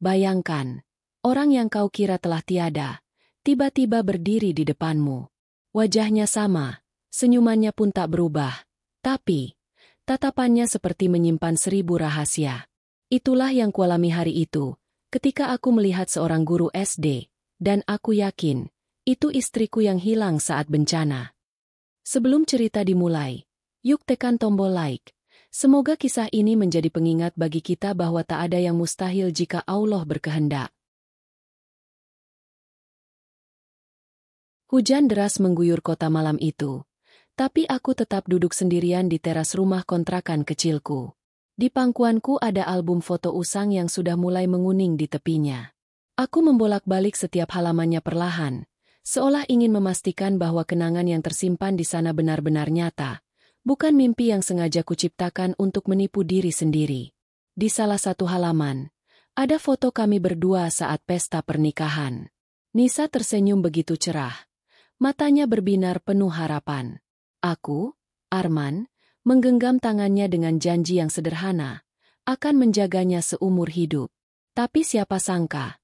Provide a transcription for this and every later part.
Bayangkan, orang yang kau kira telah tiada, tiba-tiba berdiri di depanmu. Wajahnya sama, senyumannya pun tak berubah, tapi tatapannya seperti menyimpan 1000 rahasia. Itulah yang kualami hari itu, ketika aku melihat seorang guru SD, dan aku yakin, itu istriku yang hilang saat bencana. Sebelum cerita dimulai, yuk tekan tombol like. Semoga kisah ini menjadi pengingat bagi kita bahwa tak ada yang mustahil jika Allah berkehendak. Hujan deras mengguyur kota malam itu, tapi aku tetap duduk sendirian di teras rumah kontrakan kecilku. Di pangkuanku ada album foto usang yang sudah mulai menguning di tepinya. Aku membolak-balik setiap halamannya perlahan, seolah ingin memastikan bahwa kenangan yang tersimpan di sana benar-benar nyata, bukan mimpi yang sengaja kuciptakan untuk menipu diri sendiri. Di salah satu halaman, ada foto kami berdua saat pesta pernikahan. Nisa tersenyum begitu cerah. Matanya berbinar penuh harapan. Aku, Arman, menggenggam tangannya dengan janji yang sederhana, akan menjaganya seumur hidup. Tapi siapa sangka,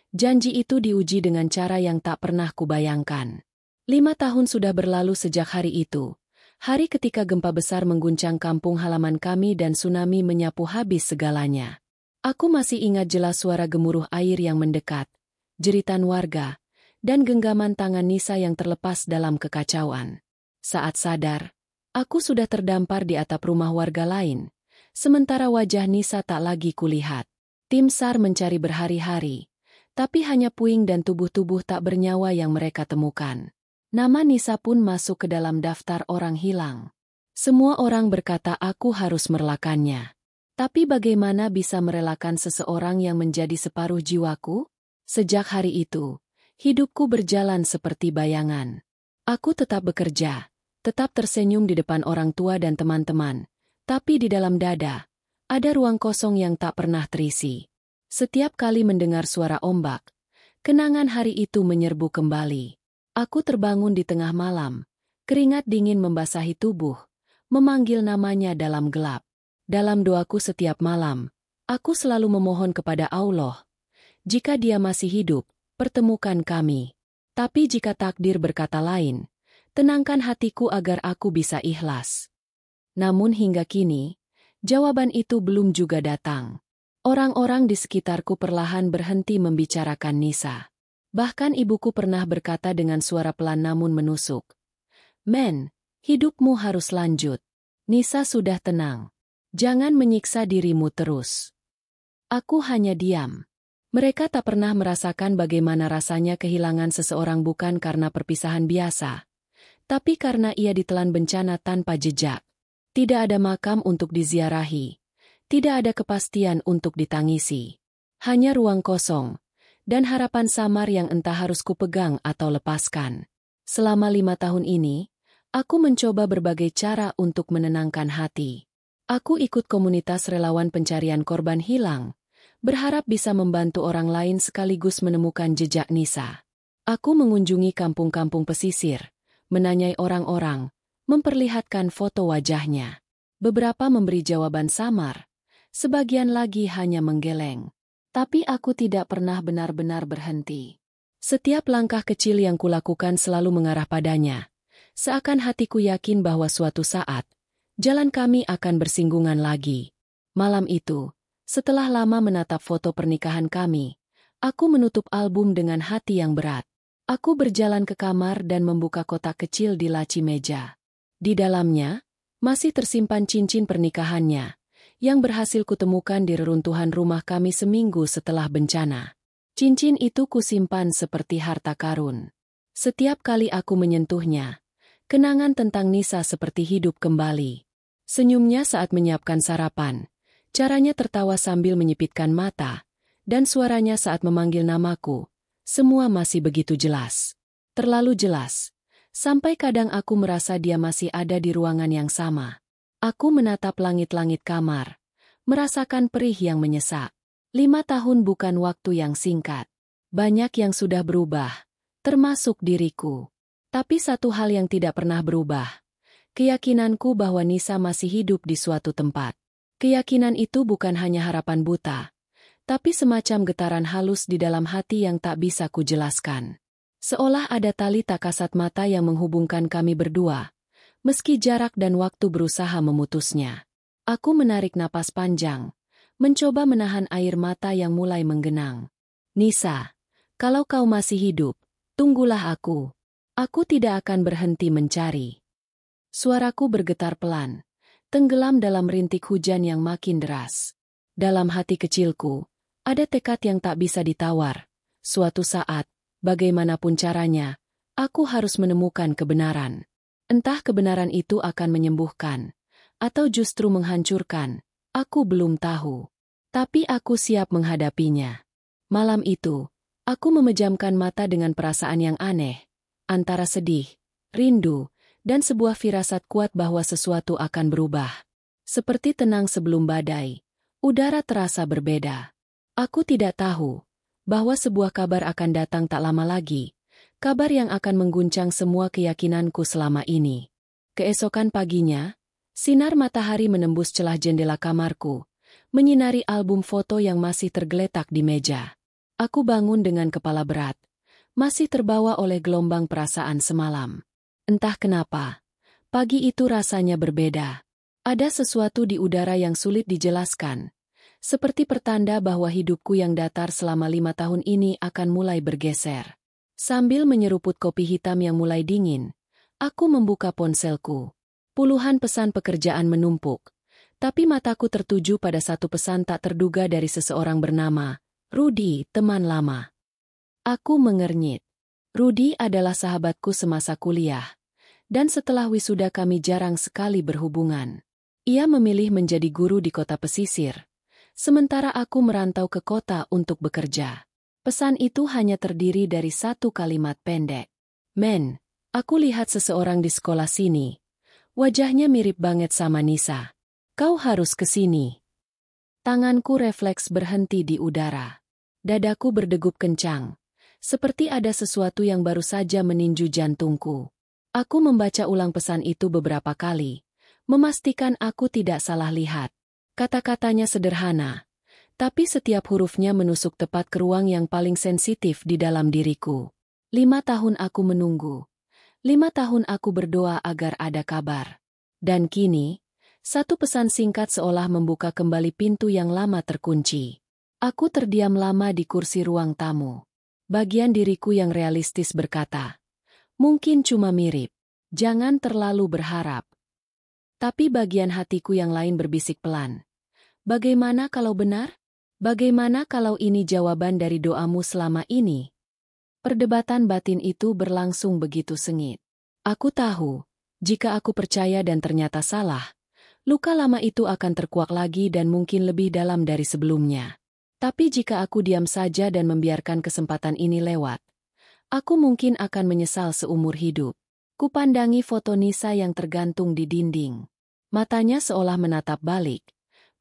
janji itu diuji dengan cara yang tak pernah kubayangkan. 5 tahun sudah berlalu sejak hari itu, hari ketika gempa besar mengguncang kampung halaman kami dan tsunami menyapu habis segalanya. Aku masih ingat jelas suara gemuruh air yang mendekat, jeritan warga, dan genggaman tangan Nisa yang terlepas dalam kekacauan. Saat sadar, aku sudah terdampar di atap rumah warga lain, sementara wajah Nisa tak lagi kulihat. Tim SAR mencari berhari-hari, tapi hanya puing dan tubuh-tubuh tak bernyawa yang mereka temukan. Nama Nisa pun masuk ke dalam daftar orang hilang. Semua orang berkata aku harus merelakannya. Tapi bagaimana bisa merelakan seseorang yang menjadi separuh jiwaku? Sejak hari itu, hidupku berjalan seperti bayangan. Aku tetap bekerja, tetap tersenyum di depan orang tua dan teman-teman, tapi di dalam dada, ada ruang kosong yang tak pernah terisi. Setiap kali mendengar suara ombak, kenangan hari itu menyerbu kembali. Aku terbangun di tengah malam, keringat dingin membasahi tubuh, memanggil namanya dalam gelap. Dalam doaku setiap malam, aku selalu memohon kepada Allah, jika Dia masih hidup, pertemukan kami. Tapi jika takdir berkata lain, tenangkan hatiku agar aku bisa ikhlas. Namun hingga kini, jawaban itu belum juga datang. Orang-orang di sekitarku perlahan berhenti membicarakan Nisa. Bahkan ibuku pernah berkata dengan suara pelan namun menusuk, "Men, hidupmu harus lanjut. Nisa sudah tenang. Jangan menyiksa dirimu terus." Aku hanya diam. Mereka tak pernah merasakan bagaimana rasanya kehilangan seseorang bukan karena perpisahan biasa, tapi karena ia ditelan bencana tanpa jejak. Tidak ada makam untuk diziarahi, tidak ada kepastian untuk ditangisi. Hanya ruang kosong, dan harapan samar yang entah harus kupegang atau lepaskan. Selama 5 tahun ini, aku mencoba berbagai cara untuk menenangkan hati. Aku ikut komunitas relawan pencarian korban hilang, berharap bisa membantu orang lain sekaligus menemukan jejak Nisa. Aku mengunjungi kampung-kampung pesisir, menanyai orang-orang, memperlihatkan foto wajahnya. Beberapa memberi jawaban samar, sebagian lagi hanya menggeleng. Tapi aku tidak pernah benar-benar berhenti. Setiap langkah kecil yang kulakukan selalu mengarah padanya. Seakan hatiku yakin bahwa suatu saat, jalan kami akan bersinggungan lagi. Malam itu, setelah lama menatap foto pernikahan kami, aku menutup album dengan hati yang berat. Aku berjalan ke kamar dan membuka kotak kecil di laci meja. Di dalamnya, masih tersimpan cincin pernikahannya, yang berhasil kutemukan di reruntuhan rumah kami seminggu setelah bencana. Cincin itu kusimpan seperti harta karun. Setiap kali aku menyentuhnya, kenangan tentang Nisa seperti hidup kembali. Senyumnya saat menyiapkan sarapan, caranya tertawa sambil menyipitkan mata, dan suaranya saat memanggil namaku, semua masih begitu jelas. Terlalu jelas, sampai kadang aku merasa dia masih ada di ruangan yang sama. Aku menatap langit-langit kamar, merasakan perih yang menyesak. 5 tahun bukan waktu yang singkat. Banyak yang sudah berubah, termasuk diriku. Tapi satu hal yang tidak pernah berubah, keyakinanku bahwa Nisa masih hidup di suatu tempat. Keyakinan itu bukan hanya harapan buta, tapi semacam getaran halus di dalam hati yang tak bisa kujelaskan. Seolah ada tali tak kasat mata yang menghubungkan kami berdua, meski jarak dan waktu berusaha memutusnya. Aku menarik napas panjang, mencoba menahan air mata yang mulai menggenang. Nisa, kalau kau masih hidup, tunggulah aku. Aku tidak akan berhenti mencari. Suaraku bergetar pelan, tenggelam dalam rintik hujan yang makin deras. Dalam hati kecilku, ada tekad yang tak bisa ditawar. Suatu saat, bagaimanapun caranya, aku harus menemukan kebenaran. Entah kebenaran itu akan menyembuhkan, atau justru menghancurkan, aku belum tahu. Tapi aku siap menghadapinya. Malam itu, aku memejamkan mata dengan perasaan yang aneh, antara sedih, rindu, dan sebuah firasat kuat bahwa sesuatu akan berubah. Seperti tenang sebelum badai, udara terasa berbeda. Aku tidak tahu bahwa sebuah kabar akan datang tak lama lagi, kabar yang akan mengguncang semua keyakinanku selama ini. Keesokan paginya, sinar matahari menembus celah jendela kamarku, menyinari album foto yang masih tergeletak di meja. Aku bangun dengan kepala berat, masih terbawa oleh gelombang perasaan semalam. Entah kenapa, pagi itu rasanya berbeda. Ada sesuatu di udara yang sulit dijelaskan, seperti pertanda bahwa hidupku yang datar selama 5 tahun ini akan mulai bergeser. Sambil menyeruput kopi hitam yang mulai dingin, aku membuka ponselku. Puluhan pesan pekerjaan menumpuk, tapi mataku tertuju pada satu pesan tak terduga dari seseorang bernama Rudy, teman lama. Aku mengernyit. Rudy adalah sahabatku semasa kuliah, dan setelah wisuda kami jarang sekali berhubungan. Ia memilih menjadi guru di kota pesisir, sementara aku merantau ke kota untuk bekerja. Pesan itu hanya terdiri dari satu kalimat pendek. Men, aku lihat seseorang di sekolah sini. Wajahnya mirip banget sama Nisa. Kau harus ke sini. Tanganku refleks berhenti di udara. Dadaku berdegup kencang, seperti ada sesuatu yang baru saja meninju jantungku. Aku membaca ulang pesan itu beberapa kali, memastikan aku tidak salah lihat. Kata-katanya sederhana, tapi setiap hurufnya menusuk tepat ke ruang yang paling sensitif di dalam diriku. 5 tahun aku menunggu. 5 tahun aku berdoa agar ada kabar. Dan kini, satu pesan singkat seolah membuka kembali pintu yang lama terkunci. Aku terdiam lama di kursi ruang tamu. Bagian diriku yang realistis berkata, mungkin cuma mirip, jangan terlalu berharap. Tapi bagian hatiku yang lain berbisik pelan. Bagaimana kalau benar? Bagaimana kalau ini jawaban dari doamu selama ini? Perdebatan batin itu berlangsung begitu sengit. Aku tahu, jika aku percaya dan ternyata salah, luka lama itu akan terkuak lagi dan mungkin lebih dalam dari sebelumnya. Tapi jika aku diam saja dan membiarkan kesempatan ini lewat, aku mungkin akan menyesal seumur hidup. Kupandangi foto Nisa yang tergantung di dinding. Matanya seolah menatap balik,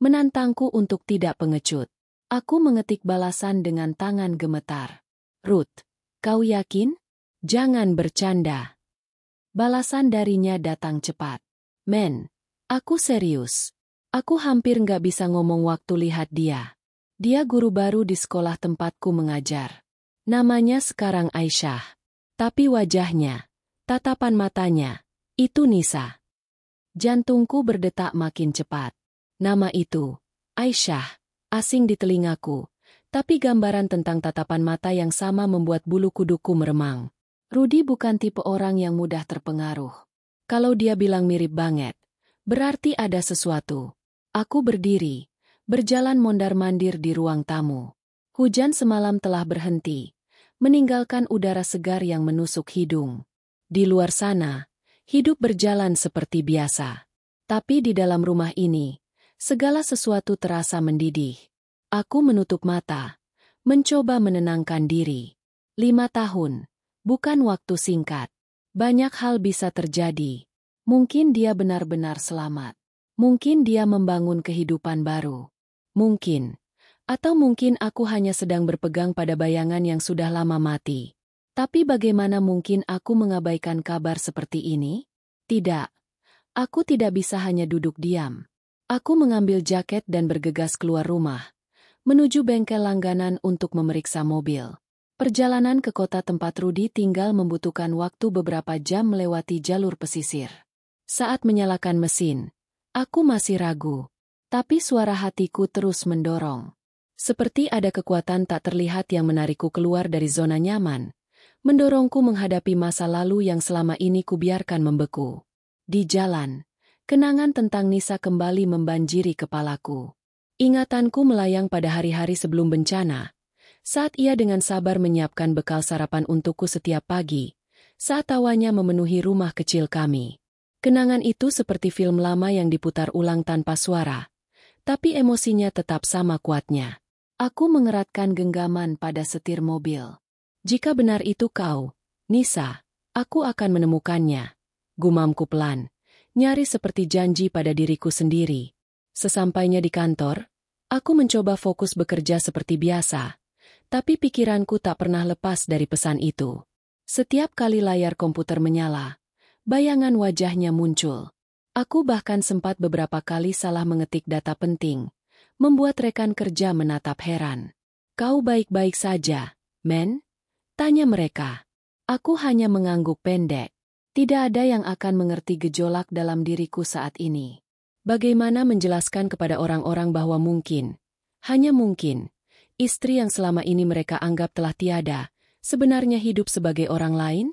menantangku untuk tidak pengecut. Aku mengetik balasan dengan tangan gemetar. Ruth, kau yakin? Jangan bercanda. Balasan darinya datang cepat. Men, aku serius. Aku hampir nggak bisa ngomong waktu lihat dia. Dia guru baru di sekolah tempatku mengajar. Namanya sekarang Aisyah. Tapi wajahnya, tatapan matanya, itu Nisa. Jantungku berdetak makin cepat. Nama itu, Aisyah, asing di telingaku, tapi gambaran tentang tatapan mata yang sama membuat bulu kuduku meremang. Rudy bukan tipe orang yang mudah terpengaruh. Kalau dia bilang mirip banget, berarti ada sesuatu. Aku berdiri, berjalan mondar-mandir di ruang tamu. Hujan semalam telah berhenti, meninggalkan udara segar yang menusuk hidung. Di luar sana, hidup berjalan seperti biasa. Tapi di dalam rumah ini, segala sesuatu terasa mendidih. Aku menutup mata, mencoba menenangkan diri. 5 tahun, bukan waktu singkat. Banyak hal bisa terjadi. Mungkin dia benar-benar selamat. Mungkin dia membangun kehidupan baru. Mungkin. Atau mungkin aku hanya sedang berpegang pada bayangan yang sudah lama mati. Tapi bagaimana mungkin aku mengabaikan kabar seperti ini? Tidak. Aku tidak bisa hanya duduk diam. Aku mengambil jaket dan bergegas keluar rumah, menuju bengkel langganan untuk memeriksa mobil. Perjalanan ke kota tempat Rudy tinggal membutuhkan waktu beberapa jam melewati jalur pesisir. Saat menyalakan mesin, aku masih ragu, tapi suara hatiku terus mendorong. Seperti ada kekuatan tak terlihat yang menarikku keluar dari zona nyaman, mendorongku menghadapi masa lalu yang selama ini kubiarkan membeku. Di jalan, kenangan tentang Nisa kembali membanjiri kepalaku. Ingatanku melayang pada hari-hari sebelum bencana, saat ia dengan sabar menyiapkan bekal sarapan untukku setiap pagi, saat tawanya memenuhi rumah kecil kami. Kenangan itu seperti film lama yang diputar ulang tanpa suara, tapi emosinya tetap sama kuatnya. Aku mengeratkan genggaman pada setir mobil. Jika benar itu kau, Nisa, aku akan menemukannya. Gumamku pelan, nyaris seperti janji pada diriku sendiri. Sesampainya di kantor, aku mencoba fokus bekerja seperti biasa, tapi pikiranku tak pernah lepas dari pesan itu. Setiap kali layar komputer menyala, bayangan wajahnya muncul. Aku bahkan sempat beberapa kali salah mengetik data penting, membuat rekan kerja menatap heran. "Kau baik-baik saja, men?" tanya mereka. Aku hanya mengangguk pendek. Tidak ada yang akan mengerti gejolak dalam diriku saat ini. Bagaimana menjelaskan kepada orang-orang bahwa mungkin, hanya mungkin, istri yang selama ini mereka anggap telah tiada, sebenarnya hidup sebagai orang lain?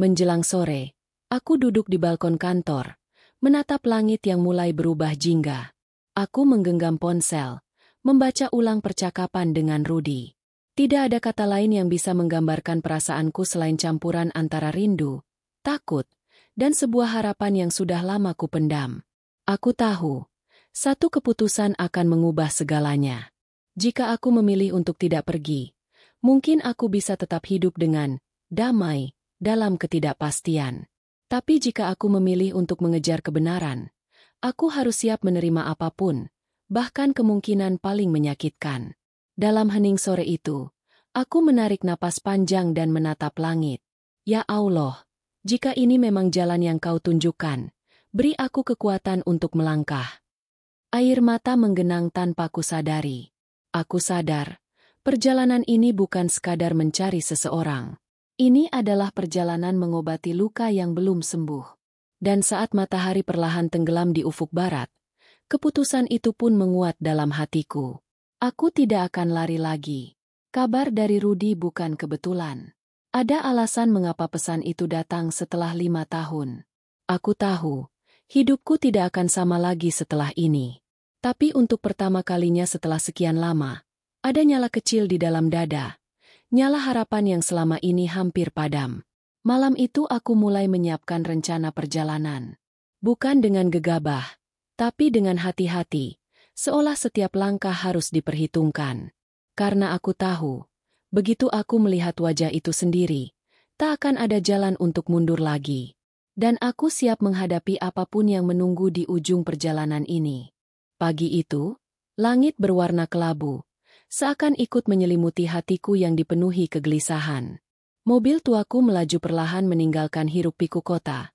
Menjelang sore, aku duduk di balkon kantor, menatap langit yang mulai berubah jingga. Aku menggenggam ponsel, membaca ulang percakapan dengan Rudy. Tidak ada kata lain yang bisa menggambarkan perasaanku selain campuran antara rindu, takut, dan sebuah harapan yang sudah lama kupendam. Aku tahu, satu keputusan akan mengubah segalanya. Jika aku memilih untuk tidak pergi, mungkin aku bisa tetap hidup dengan damai dalam ketidakpastian. Tapi jika aku memilih untuk mengejar kebenaran, aku harus siap menerima apapun, bahkan kemungkinan paling menyakitkan. Dalam hening sore itu, aku menarik napas panjang dan menatap langit. Ya Allah, jika ini memang jalan yang kau tunjukkan, beri aku kekuatan untuk melangkah. Air mata menggenang tanpa kusadari. Aku sadar, perjalanan ini bukan sekadar mencari seseorang. Ini adalah perjalanan mengobati luka yang belum sembuh. Dan saat matahari perlahan tenggelam di ufuk barat, keputusan itu pun menguat dalam hatiku. Aku tidak akan lari lagi. Kabar dari Rudy bukan kebetulan. Ada alasan mengapa pesan itu datang setelah 5 tahun. Aku tahu, hidupku tidak akan sama lagi setelah ini. Tapi untuk pertama kalinya setelah sekian lama, ada nyala kecil di dalam dada. Nyala harapan yang selama ini hampir padam. Malam itu aku mulai menyiapkan rencana perjalanan. Bukan dengan gegabah, tapi dengan hati-hati, seolah setiap langkah harus diperhitungkan. Karena aku tahu, begitu aku melihat wajah itu sendiri, tak akan ada jalan untuk mundur lagi. Dan aku siap menghadapi apapun yang menunggu di ujung perjalanan ini. Pagi itu, langit berwarna kelabu, seakan ikut menyelimuti hatiku yang dipenuhi kegelisahan. Mobil tuaku melaju perlahan meninggalkan hiruk-pikuk kota,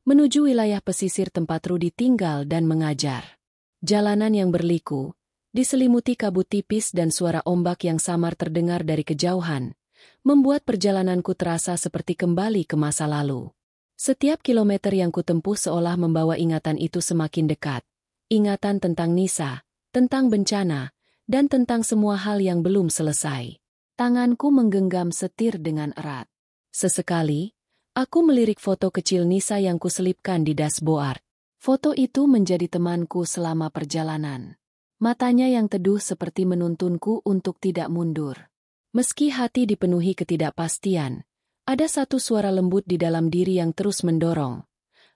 menuju wilayah pesisir tempat Rudy tinggal dan mengajar. Jalanan yang berliku, diselimuti kabut tipis dan suara ombak yang samar terdengar dari kejauhan, membuat perjalananku terasa seperti kembali ke masa lalu. Setiap kilometer yang kutempuh seolah membawa ingatan itu semakin dekat. Ingatan tentang Nisa, tentang bencana, dan tentang semua hal yang belum selesai. Tanganku menggenggam setir dengan erat. Sesekali, aku melirik foto kecil Nisa yang kuselipkan di dashboard. Foto itu menjadi temanku selama perjalanan. Matanya yang teduh seperti menuntunku untuk tidak mundur. Meski hati dipenuhi ketidakpastian, ada satu suara lembut di dalam diri yang terus mendorong.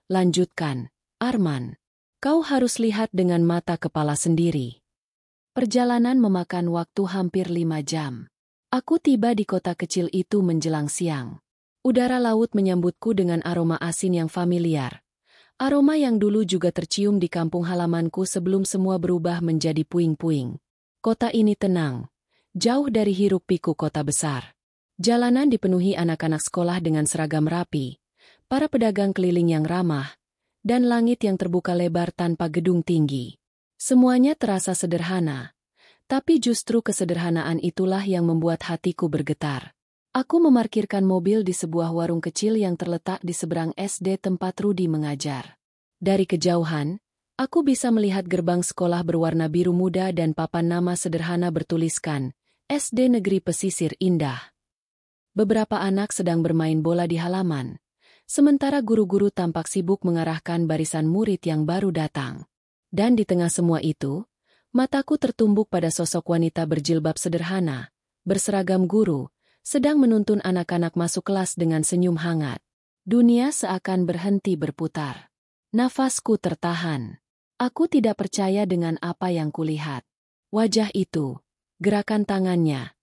Lanjutkan, Arman. Kau harus lihat dengan mata kepala sendiri. Perjalanan memakan waktu hampir 5 jam. Aku tiba di kota kecil itu menjelang siang. Udara laut menyambutku dengan aroma asin yang familiar. Aroma yang dulu juga tercium di kampung halamanku sebelum semua berubah menjadi puing-puing. Kota ini tenang, jauh dari hiruk-pikuk kota besar. Jalanan dipenuhi anak-anak sekolah dengan seragam rapi, para pedagang keliling yang ramah, dan langit yang terbuka lebar tanpa gedung tinggi. Semuanya terasa sederhana, Tapi justru kesederhanaan itulah yang membuat hatiku bergetar. Aku memarkirkan mobil di sebuah warung kecil yang terletak di seberang SD tempat Rudi mengajar. Dari kejauhan, aku bisa melihat gerbang sekolah berwarna biru muda dan papan nama sederhana bertuliskan, SD Negeri Pesisir Indah. Beberapa anak sedang bermain bola di halaman, sementara guru-guru tampak sibuk mengarahkan barisan murid yang baru datang. Dan di tengah semua itu, mataku tertumbuk pada sosok wanita berjilbab sederhana, berseragam guru, sedang menuntun anak-anak masuk kelas dengan senyum hangat. Dunia seakan berhenti berputar. Nafasku tertahan. Aku tidak percaya dengan apa yang kulihat. Wajah itu, gerakan tangannya,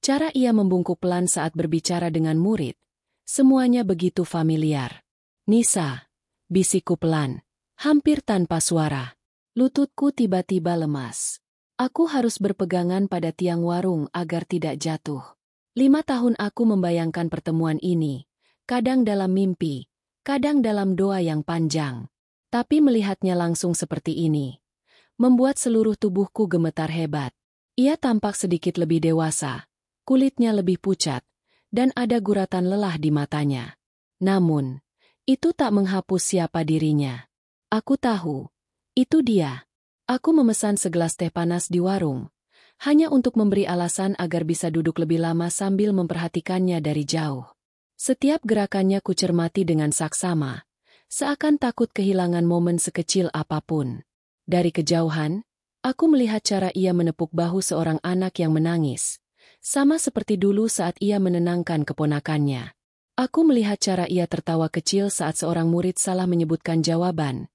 cara ia membungkuk pelan saat berbicara dengan murid, semuanya begitu familiar. "Nisa," bisikku pelan, hampir tanpa suara. Lututku tiba-tiba lemas. Aku harus berpegangan pada tiang warung agar tidak jatuh. 5 tahun aku membayangkan pertemuan ini, kadang dalam mimpi, kadang dalam doa yang panjang. Tapi melihatnya langsung seperti ini, membuat seluruh tubuhku gemetar hebat. Ia tampak sedikit lebih dewasa, kulitnya lebih pucat, dan ada guratan lelah di matanya. Namun, itu tak menghapus siapa dirinya. Aku tahu. Itu dia. Aku memesan segelas teh panas di warung, hanya untuk memberi alasan agar bisa duduk lebih lama sambil memperhatikannya dari jauh. Setiap gerakannya kucermati dengan saksama, seakan takut kehilangan momen sekecil apapun. Dari kejauhan, aku melihat cara ia menepuk bahu seorang anak yang menangis, sama seperti dulu saat ia menenangkan keponakannya. Aku melihat cara ia tertawa kecil saat seorang murid salah menyebutkan jawaban.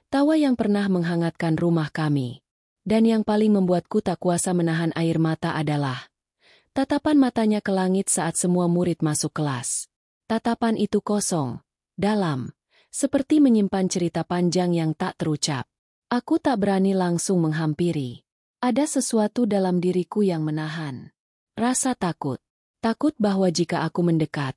Tawa yang pernah menghangatkan rumah kami. Dan yang paling membuatku tak kuasa menahan air mata adalah tatapan matanya ke langit saat semua murid masuk kelas. Tatapan itu kosong, dalam, seperti menyimpan cerita panjang yang tak terucap. Aku tak berani langsung menghampiri. Ada sesuatu dalam diriku yang menahan. Rasa takut. Takut bahwa jika aku mendekat,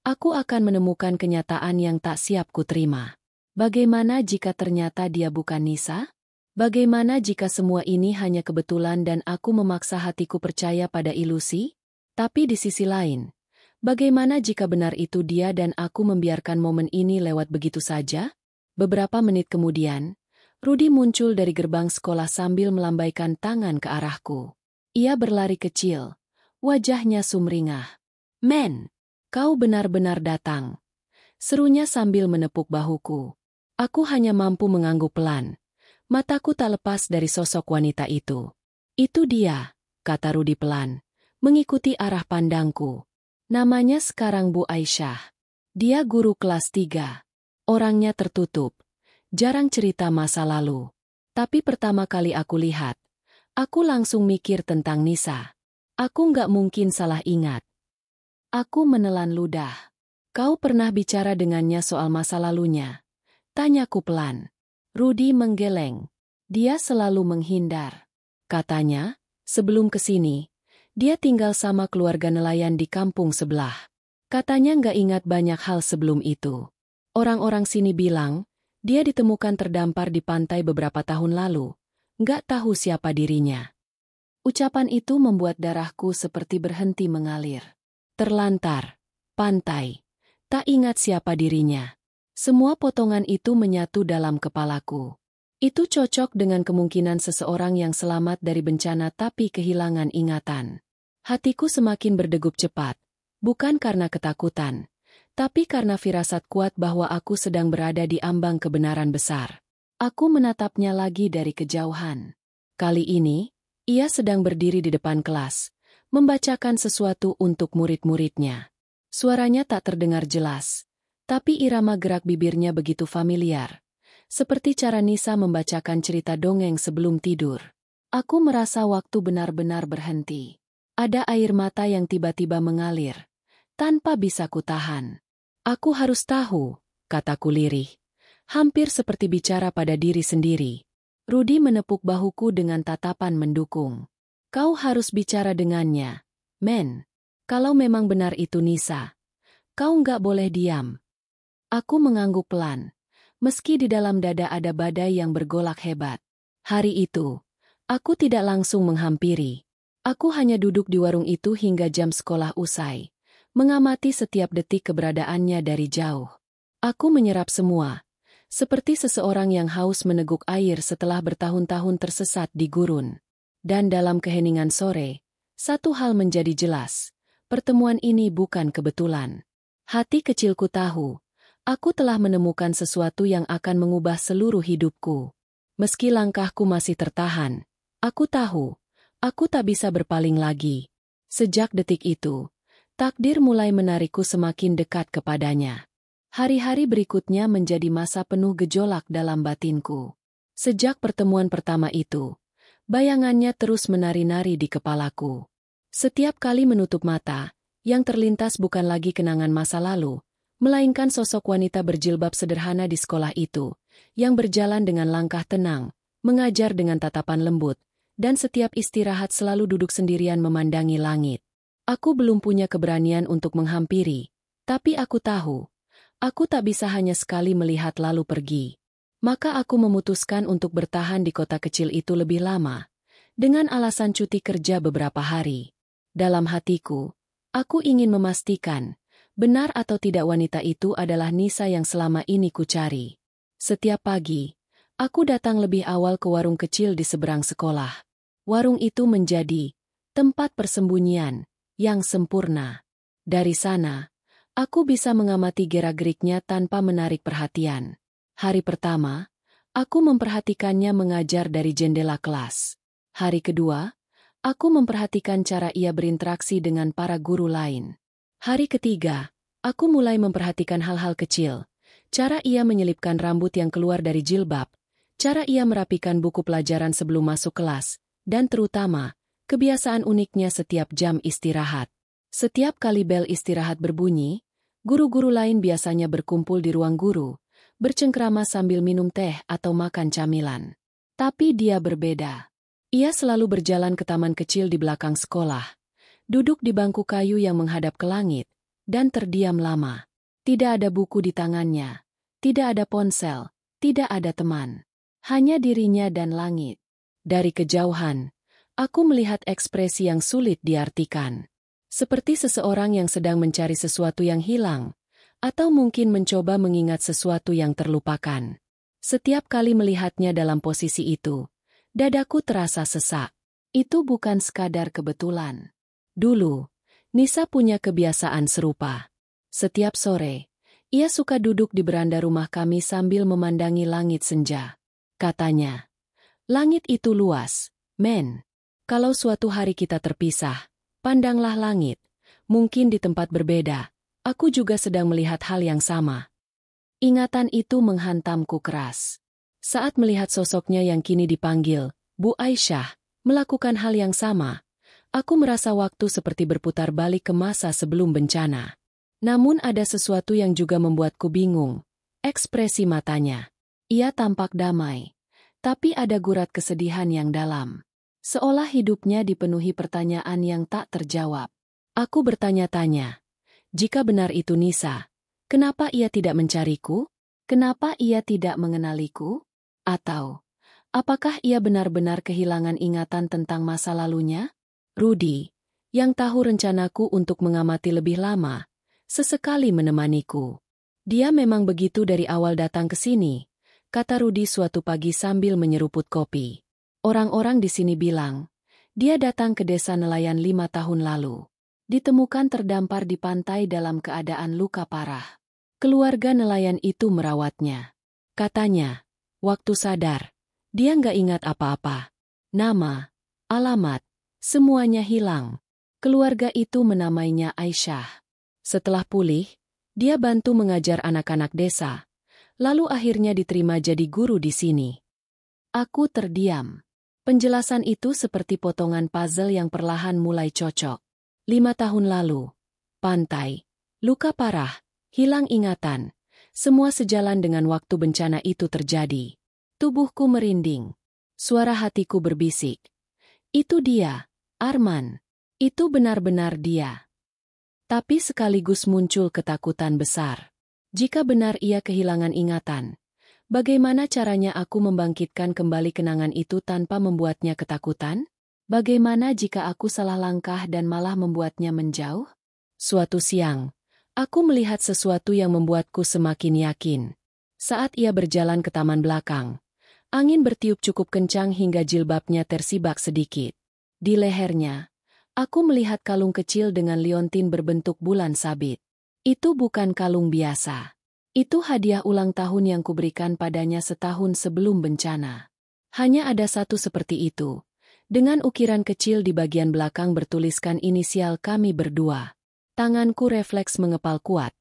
aku akan menemukan kenyataan yang tak siap kuterima. Bagaimana jika ternyata dia bukan Nisa? Bagaimana jika semua ini hanya kebetulan dan aku memaksa hatiku percaya pada ilusi? Tapi di sisi lain, bagaimana jika benar itu dia dan aku membiarkan momen ini lewat begitu saja? Beberapa menit kemudian, Rudi muncul dari gerbang sekolah sambil melambaikan tangan ke arahku. Ia berlari kecil, wajahnya sumringah. "Men, kau benar-benar datang," serunya sambil menepuk bahuku. Aku hanya mampu mengangguk pelan. Mataku tak lepas dari sosok wanita itu. "Itu dia," kata Rudi pelan, mengikuti arah pandangku. "Namanya sekarang Bu Aisyah. Dia guru kelas 3. Orangnya tertutup, jarang cerita masa lalu. Tapi pertama kali aku lihat, aku langsung mikir tentang Nisa. Aku nggak mungkin salah ingat." Aku menelan ludah. "Kau pernah bicara dengannya soal masa lalunya?" tanyaku pelan. Rudi menggeleng. "Dia selalu menghindar. Katanya, sebelum kesini, dia tinggal sama keluarga nelayan di kampung sebelah. Katanya nggak ingat banyak hal sebelum itu. Orang-orang sini bilang, dia ditemukan terdampar di pantai beberapa tahun lalu. Nggak tahu siapa dirinya." Ucapan itu membuat darahku seperti berhenti mengalir. Terlantar, pantai, tak ingat siapa dirinya. Semua potongan itu menyatu dalam kepalaku. Itu cocok dengan kemungkinan seseorang yang selamat dari bencana tapi kehilangan ingatan. Hatiku semakin berdegup cepat, bukan karena ketakutan, tapi karena firasat kuat bahwa aku sedang berada di ambang kebenaran besar. Aku menatapnya lagi dari kejauhan. Kali ini, ia sedang berdiri di depan kelas, membacakan sesuatu untuk murid-muridnya. Suaranya tak terdengar jelas, tapi irama gerak bibirnya begitu familiar, seperti cara Nisa membacakan cerita dongeng sebelum tidur. Aku merasa waktu benar-benar berhenti. Ada air mata yang tiba-tiba mengalir, tanpa bisa kutahan. "Aku harus tahu," kataku lirih, hampir seperti bicara pada diri sendiri. Rudi menepuk bahuku dengan tatapan mendukung. "Kau harus bicara dengannya, men. Kalau memang benar itu Nisa, kau nggak boleh diam." Aku mengangguk pelan, meski di dalam dada ada badai yang bergolak hebat. Hari itu, Aku tidak langsung menghampiri. Aku hanya duduk di warung itu hingga jam sekolah usai, mengamati setiap detik keberadaannya dari jauh. Aku menyerap semua, seperti seseorang yang haus meneguk air setelah bertahun-tahun tersesat di gurun. Dan dalam keheningan sore, satu hal menjadi jelas, pertemuan ini bukan kebetulan. Hati kecilku tahu, aku telah menemukan sesuatu yang akan mengubah seluruh hidupku. Meski langkahku masih tertahan, aku tahu, aku tak bisa berpaling lagi. Sejak detik itu, takdir mulai menarikku semakin dekat kepadanya. Hari-hari berikutnya menjadi masa penuh gejolak dalam batinku. Sejak pertemuan pertama itu, bayangannya terus menari-nari di kepalaku. Setiap kali menutup mata, yang terlintas bukan lagi kenangan masa lalu, melainkan sosok wanita berjilbab sederhana di sekolah itu, yang berjalan dengan langkah tenang, mengajar dengan tatapan lembut, dan setiap istirahat selalu duduk sendirian memandangi langit. Aku belum punya keberanian untuk menghampiri, tapi aku tahu, aku tak bisa hanya sekali melihat lalu pergi. Maka aku memutuskan untuk bertahan di kota kecil itu lebih lama, dengan alasan cuti kerja beberapa hari. Dalam hatiku, aku ingin memastikan, benar atau tidak wanita itu adalah Nisa yang selama ini kucari. Setiap pagi, aku datang lebih awal ke warung kecil di seberang sekolah. Warung itu menjadi tempat persembunyian yang sempurna. Dari sana, aku bisa mengamati gerak-geriknya tanpa menarik perhatian. Hari pertama, aku memperhatikannya mengajar dari jendela kelas. Hari kedua, aku memperhatikan cara ia berinteraksi dengan para guru lain. Hari ketiga, aku mulai memperhatikan hal-hal kecil. Cara ia menyelipkan rambut yang keluar dari jilbab, cara ia merapikan buku pelajaran sebelum masuk kelas, dan terutama, kebiasaan uniknya setiap jam istirahat. Setiap kali bel istirahat berbunyi, guru-guru lain biasanya berkumpul di ruang guru, bercengkrama sambil minum teh atau makan camilan. Tapi dia berbeda. Ia selalu berjalan ke taman kecil di belakang sekolah, duduk di bangku kayu yang menghadap ke langit, dan terdiam lama. Tidak ada buku di tangannya, tidak ada ponsel, tidak ada teman. Hanya dirinya dan langit. Dari kejauhan, aku melihat ekspresi yang sulit diartikan. Seperti seseorang yang sedang mencari sesuatu yang hilang, atau mungkin mencoba mengingat sesuatu yang terlupakan. Setiap kali melihatnya dalam posisi itu, dadaku terasa sesak. Itu bukan sekadar kebetulan. Dulu, Nisa punya kebiasaan serupa. Setiap sore, ia suka duduk di beranda rumah kami sambil memandangi langit senja. Katanya, langit itu luas, men. Kalau suatu hari kita terpisah, pandanglah langit. Mungkin di tempat berbeda, aku juga sedang melihat hal yang sama. Ingatan itu menghantamku keras. Saat melihat sosoknya yang kini dipanggil Bu Aisyah, melakukan hal yang sama, aku merasa waktu seperti berputar balik ke masa sebelum bencana. Namun ada sesuatu yang juga membuatku bingung. Ekspresi matanya. Ia tampak damai, tapi ada gurat kesedihan yang dalam. Seolah hidupnya dipenuhi pertanyaan yang tak terjawab. Aku bertanya-tanya, jika benar itu Nisa, kenapa ia tidak mencariku? Kenapa ia tidak mengenaliku? Atau, apakah ia benar-benar kehilangan ingatan tentang masa lalunya? Rudy, yang tahu rencanaku untuk mengamati lebih lama, sesekali menemaniku. Dia memang begitu dari awal datang ke sini, kata Rudy suatu pagi sambil menyeruput kopi. Orang-orang di sini bilang, dia datang ke desa nelayan 5 tahun lalu. Ditemukan terdampar di pantai dalam keadaan luka parah. Keluarga nelayan itu merawatnya. Katanya, waktu sadar, dia nggak ingat apa-apa. Nama, alamat, semuanya hilang. Keluarga itu menamainya Aisyah. Setelah pulih, dia bantu mengajar anak-anak desa, lalu akhirnya diterima jadi guru di sini. Aku terdiam. Penjelasan itu seperti potongan puzzle yang perlahan mulai cocok. 5 tahun lalu, pantai, luka parah, hilang ingatan, semua sejalan dengan waktu bencana itu terjadi. Tubuhku merinding. Suara hatiku berbisik. Itu dia, Arman. Itu benar-benar dia. Tapi sekaligus muncul ketakutan besar. Jika benar ia kehilangan ingatan, Bagaimana caranya aku membangkitkan kembali kenangan itu tanpa membuatnya ketakutan? Bagaimana jika aku salah langkah dan malah membuatnya menjauh? Suatu siang, aku melihat sesuatu yang membuatku semakin yakin. Saat ia berjalan ke taman belakang, angin bertiup cukup kencang hingga jilbabnya tersibak sedikit. Di lehernya, aku melihat kalung kecil dengan liontin berbentuk bulan sabit. Itu bukan kalung biasa. Itu hadiah ulang tahun yang kuberikan padanya setahun sebelum bencana. Hanya ada satu seperti itu, dengan ukiran kecil di bagian belakang bertuliskan inisial kami berdua. Tanganku refleks mengepal kuat.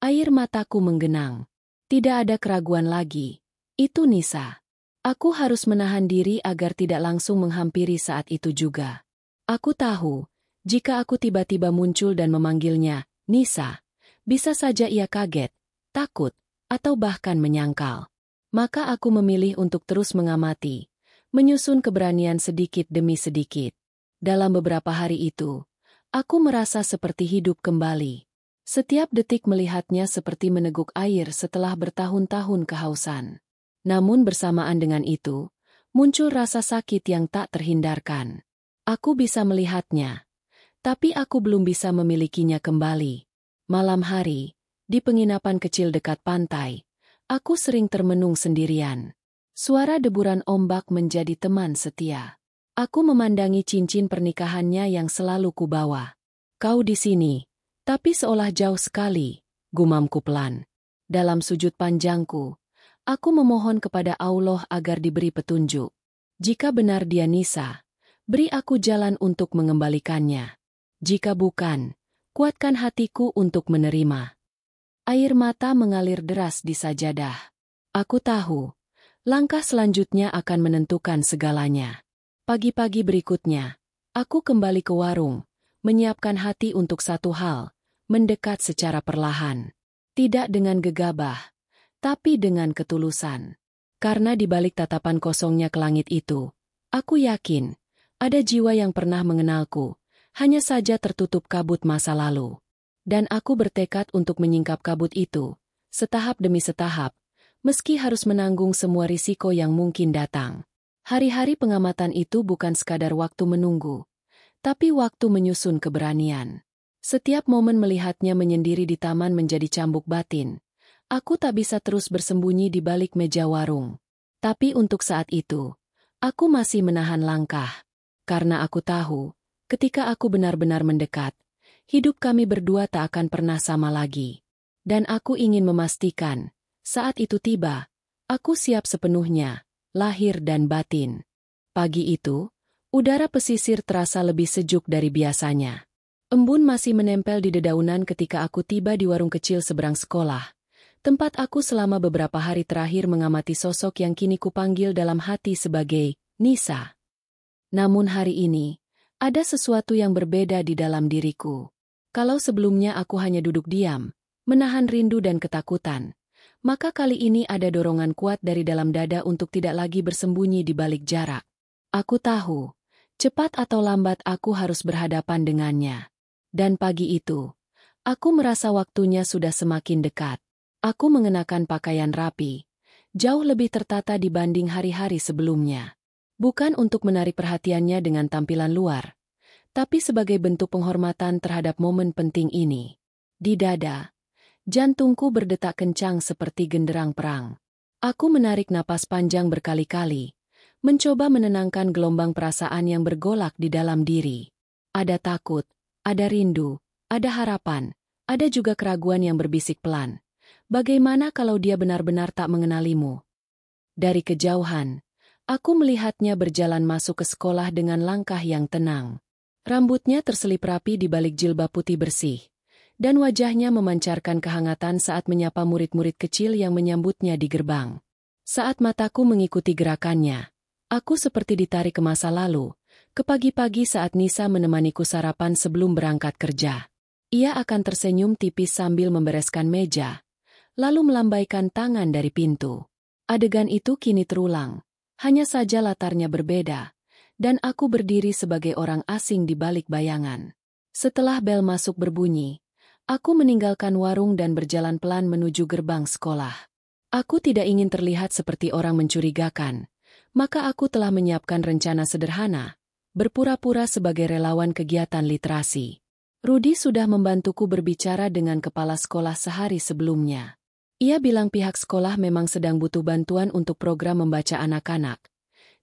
Air mataku menggenang. Tidak ada keraguan lagi. Itu Nisa. Aku harus menahan diri agar tidak langsung menghampiri saat itu juga. Aku tahu, jika aku tiba-tiba muncul dan memanggilnya, Nisa, bisa saja ia kaget, takut, atau bahkan menyangkal. Maka aku memilih untuk terus mengamati, menyusun keberanian sedikit demi sedikit. Dalam beberapa hari itu, aku merasa seperti hidup kembali. Setiap detik melihatnya seperti meneguk air setelah bertahun-tahun kehausan. Namun bersamaan dengan itu, muncul rasa sakit yang tak terhindarkan. Aku bisa melihatnya, tapi aku belum bisa memilikinya kembali. Malam hari, di penginapan kecil dekat pantai, aku sering termenung sendirian. Suara deburan ombak menjadi teman setia. Aku memandangi cincin pernikahannya yang selalu kubawa. Kau di sini, tapi seolah jauh sekali, gumamku pelan. Dalam sujud panjangku, aku memohon kepada Allah agar diberi petunjuk. Jika benar dia Nisa, beri aku jalan untuk mengembalikannya. Jika bukan, kuatkan hatiku untuk menerima. Air mata mengalir deras di sajadah. Aku tahu, langkah selanjutnya akan menentukan segalanya. Pagi-pagi berikutnya, aku kembali ke warung, menyiapkan hati untuk satu hal, mendekat secara perlahan. Tidak dengan gegabah, tapi dengan ketulusan. Karena di balik tatapan kosongnya ke langit itu, aku yakin, ada jiwa yang pernah mengenalku, hanya saja tertutup kabut masa lalu. Dan aku bertekad untuk menyingkap kabut itu, setahap demi setahap, meski harus menanggung semua risiko yang mungkin datang. Hari-hari pengamatan itu bukan sekadar waktu menunggu, tapi waktu menyusun keberanian. Setiap momen melihatnya menyendiri di taman menjadi cambuk batin. Aku tak bisa terus bersembunyi di balik meja warung. Tapi untuk saat itu, aku masih menahan langkah. Karena aku tahu, ketika aku benar-benar mendekat, hidup kami berdua tak akan pernah sama lagi. Dan aku ingin memastikan, saat itu tiba, aku siap sepenuhnya, lahir dan batin. Pagi itu, udara pesisir terasa lebih sejuk dari biasanya. Embun masih menempel di dedaunan ketika aku tiba di warung kecil seberang sekolah, tempat aku selama beberapa hari terakhir mengamati sosok yang kini kupanggil dalam hati sebagai Nisa. Namun hari ini, ada sesuatu yang berbeda di dalam diriku. Kalau sebelumnya aku hanya duduk diam, menahan rindu dan ketakutan, maka kali ini ada dorongan kuat dari dalam dada untuk tidak lagi bersembunyi di balik jarak. Aku tahu, cepat atau lambat aku harus berhadapan dengannya. Dan pagi itu, aku merasa waktunya sudah semakin dekat. Aku mengenakan pakaian rapi, jauh lebih tertata dibanding hari-hari sebelumnya. Bukan untuk menarik perhatiannya dengan tampilan luar, tapi sebagai bentuk penghormatan terhadap momen penting ini. Di dada, jantungku berdetak kencang seperti genderang perang. Aku menarik napas panjang berkali-kali, mencoba menenangkan gelombang perasaan yang bergolak di dalam diri. Ada takut, ada rindu, ada harapan, ada juga keraguan yang berbisik pelan. Bagaimana kalau dia benar-benar tak mengenalimu? Dari kejauhan, aku melihatnya berjalan masuk ke sekolah dengan langkah yang tenang. Rambutnya terselip rapi di balik jilbab putih bersih, dan wajahnya memancarkan kehangatan saat menyapa murid-murid kecil yang menyambutnya di gerbang. Saat mataku mengikuti gerakannya, aku seperti ditarik ke masa lalu, ke pagi-pagi saat Nisa menemaniku sarapan sebelum berangkat kerja. Ia akan tersenyum tipis sambil membereskan meja, lalu melambaikan tangan dari pintu. Adegan itu kini terulang, hanya saja latarnya berbeda, dan aku berdiri sebagai orang asing di balik bayangan. Setelah bel masuk berbunyi, aku meninggalkan warung dan berjalan pelan menuju gerbang sekolah. Aku tidak ingin terlihat seperti orang mencurigakan, maka aku telah menyiapkan rencana sederhana, berpura-pura sebagai relawan kegiatan literasi. Rudy sudah membantuku berbicara dengan kepala sekolah sehari sebelumnya. Ia bilang pihak sekolah memang sedang butuh bantuan untuk program membaca anak-anak,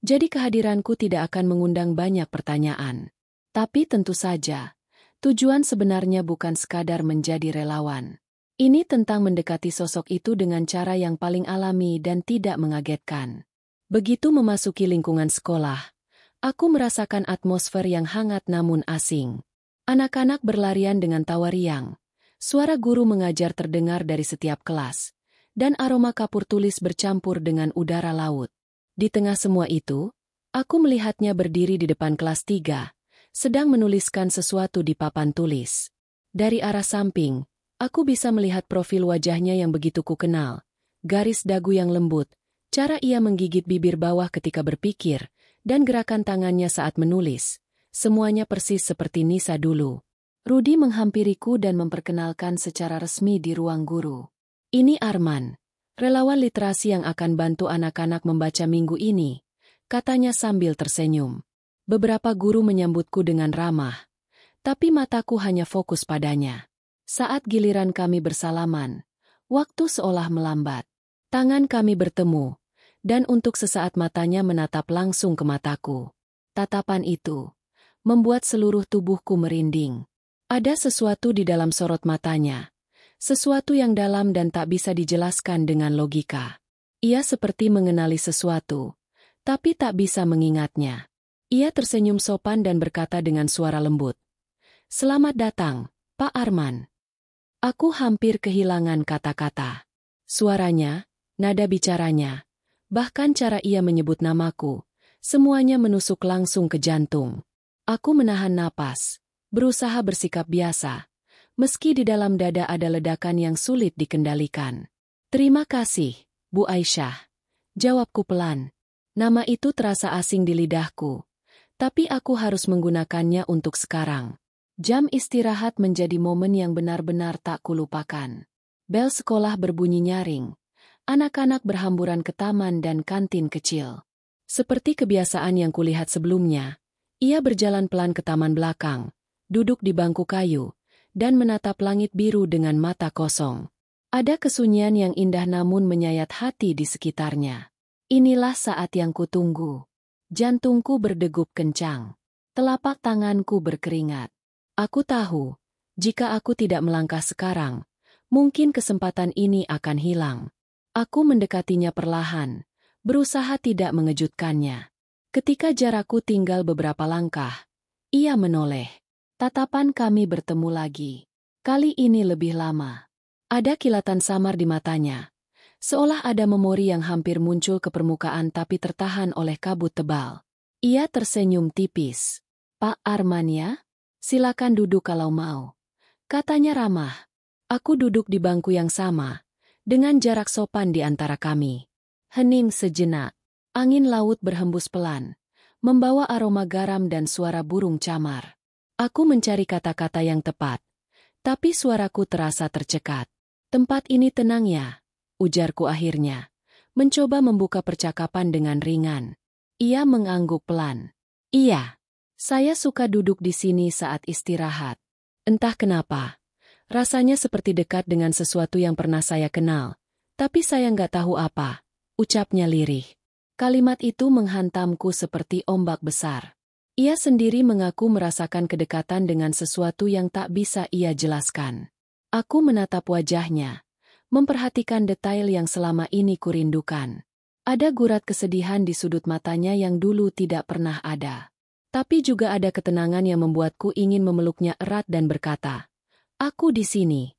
jadi kehadiranku tidak akan mengundang banyak pertanyaan. Tapi tentu saja, tujuan sebenarnya bukan sekadar menjadi relawan. Ini tentang mendekati sosok itu dengan cara yang paling alami dan tidak mengagetkan. Begitu memasuki lingkungan sekolah, aku merasakan atmosfer yang hangat namun asing. Anak-anak berlarian dengan tawa riang, suara guru mengajar terdengar dari setiap kelas, dan aroma kapur tulis bercampur dengan udara laut. Di tengah semua itu, aku melihatnya berdiri di depan kelas 3, sedang menuliskan sesuatu di papan tulis. Dari arah samping, aku bisa melihat profil wajahnya yang begitu kukenal, garis dagu yang lembut, cara ia menggigit bibir bawah ketika berpikir, dan gerakan tangannya saat menulis. Semuanya persis seperti Nisa dulu. Rudy menghampiriku dan memperkenalkan secara resmi di ruang guru. Ini Arman, relawan literasi yang akan bantu anak-anak membaca minggu ini, katanya sambil tersenyum. Beberapa guru menyambutku dengan ramah, tapi mataku hanya fokus padanya. Saat giliran kami bersalaman, waktu seolah melambat. Tangan kami bertemu, dan untuk sesaat matanya menatap langsung ke mataku. Tatapan itu membuat seluruh tubuhku merinding. Ada sesuatu di dalam sorot matanya, sesuatu yang dalam dan tak bisa dijelaskan dengan logika. Ia seperti mengenali sesuatu, tapi tak bisa mengingatnya. Ia tersenyum sopan dan berkata dengan suara lembut, "Selamat datang, Pak Arman." Aku hampir kehilangan kata-kata. Suaranya, nada bicaranya, bahkan cara ia menyebut namaku, semuanya menusuk langsung ke jantung. Aku menahan napas, berusaha bersikap biasa, meski di dalam dada ada ledakan yang sulit dikendalikan. "Terima kasih, Bu Aisyah," jawabku pelan. Nama itu terasa asing di lidahku, tapi aku harus menggunakannya untuk sekarang. Jam istirahat menjadi momen yang benar-benar tak kulupakan. Bel sekolah berbunyi nyaring. Anak-anak berhamburan ke taman dan kantin kecil. Seperti kebiasaan yang kulihat sebelumnya, ia berjalan pelan ke taman belakang, duduk di bangku kayu, dan menatap langit biru dengan mata kosong. Ada kesunyian yang indah namun menyayat hati di sekitarnya. Inilah saat yang kutunggu. Jantungku berdegup kencang. Telapak tanganku berkeringat. Aku tahu, jika aku tidak melangkah sekarang, mungkin kesempatan ini akan hilang. Aku mendekatinya perlahan, berusaha tidak mengejutkannya. Ketika jarakku tinggal beberapa langkah, ia menoleh. Tatapan kami bertemu lagi. Kali ini lebih lama. Ada kilatan samar di matanya, seolah ada memori yang hampir muncul ke permukaan tapi tertahan oleh kabut tebal. Ia tersenyum tipis. "Pak Arman ya? Silakan duduk kalau mau," katanya ramah. Aku duduk di bangku yang sama, dengan jarak sopan di antara kami. Hening sejenak, angin laut berhembus pelan, membawa aroma garam dan suara burung camar. Aku mencari kata-kata yang tepat, tapi suaraku terasa tercekat. "Tempat ini tenang ya?" ujarku akhirnya, mencoba membuka percakapan dengan ringan. Ia mengangguk pelan. "Iya. Saya suka duduk di sini saat istirahat. Entah kenapa, rasanya seperti dekat dengan sesuatu yang pernah saya kenal, tapi saya nggak tahu apa," ucapnya lirih. Kalimat itu menghantamku seperti ombak besar. Ia sendiri mengaku merasakan kedekatan dengan sesuatu yang tak bisa ia jelaskan. Aku menatap wajahnya, memperhatikan detail yang selama ini kurindukan. Ada gurat kesedihan di sudut matanya yang dulu tidak pernah ada. Tapi juga ada ketenangan yang membuatku ingin memeluknya erat dan berkata, "Aku di sini."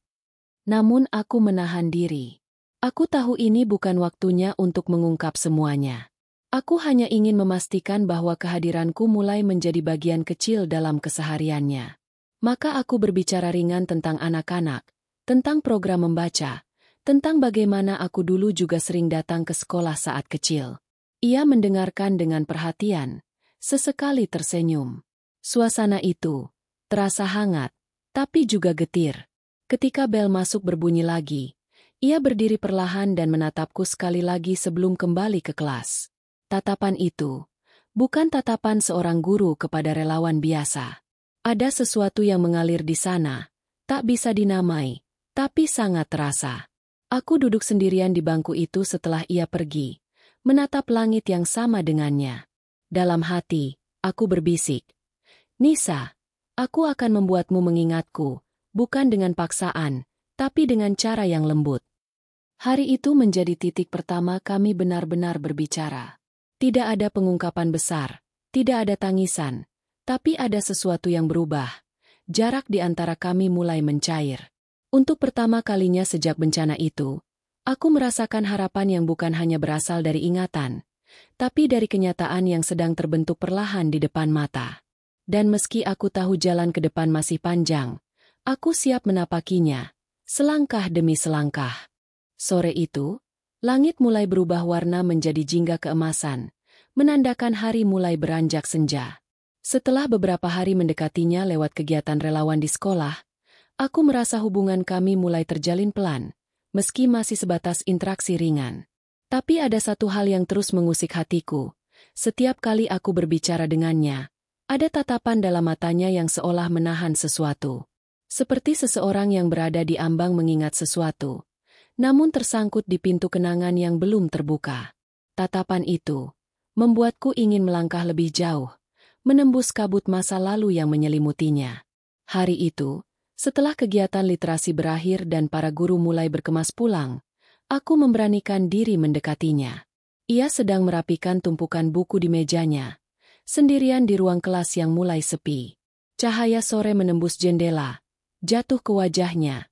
Namun aku menahan diri. Aku tahu ini bukan waktunya untuk mengungkap semuanya. Aku hanya ingin memastikan bahwa kehadiranku mulai menjadi bagian kecil dalam kesehariannya. Maka aku berbicara ringan tentang anak-anak, tentang program membaca, tentang bagaimana aku dulu juga sering datang ke sekolah saat kecil. Ia mendengarkan dengan perhatian, sesekali tersenyum. Suasana itu terasa hangat, tapi juga getir. Ketika bel masuk berbunyi lagi, Ia berdiri perlahan dan menatapku sekali lagi sebelum kembali ke kelas. Tatapan itu bukan tatapan seorang guru kepada relawan biasa. Ada sesuatu yang mengalir di sana, tak bisa dinamai, tapi sangat terasa. Aku duduk sendirian di bangku itu setelah ia pergi, menatap langit yang sama dengannya. Dalam hati, aku berbisik, "Nisa, aku akan membuatmu mengingatku, bukan dengan paksaan, tapi dengan cara yang lembut." Hari itu menjadi titik pertama kami benar-benar berbicara. Tidak ada pengungkapan besar, tidak ada tangisan, tapi ada sesuatu yang berubah. Jarak di antara kami mulai mencair. Untuk pertama kalinya sejak bencana itu, aku merasakan harapan yang bukan hanya berasal dari ingatan, tapi dari kenyataan yang sedang terbentuk perlahan di depan mata. Dan meski aku tahu jalan ke depan masih panjang, aku siap menapakinya, selangkah demi selangkah. Sore itu, langit mulai berubah warna menjadi jingga keemasan, menandakan hari mulai beranjak senja. Setelah beberapa hari mendekatinya lewat kegiatan relawan di sekolah, aku merasa hubungan kami mulai terjalin pelan, meski masih sebatas interaksi ringan. Tapi ada satu hal yang terus mengusik hatiku. Setiap kali aku berbicara dengannya, ada tatapan dalam matanya yang seolah menahan sesuatu. Seperti seseorang yang berada di ambang mengingat sesuatu, namun tersangkut di pintu kenangan yang belum terbuka. Tatapan itu membuatku ingin melangkah lebih jauh, menembus kabut masa lalu yang menyelimutinya. Hari itu, setelah kegiatan literasi berakhir dan para guru mulai berkemas pulang, aku memberanikan diri mendekatinya. Ia sedang merapikan tumpukan buku di mejanya, sendirian di ruang kelas yang mulai sepi. Cahaya sore menembus jendela, jatuh ke wajahnya,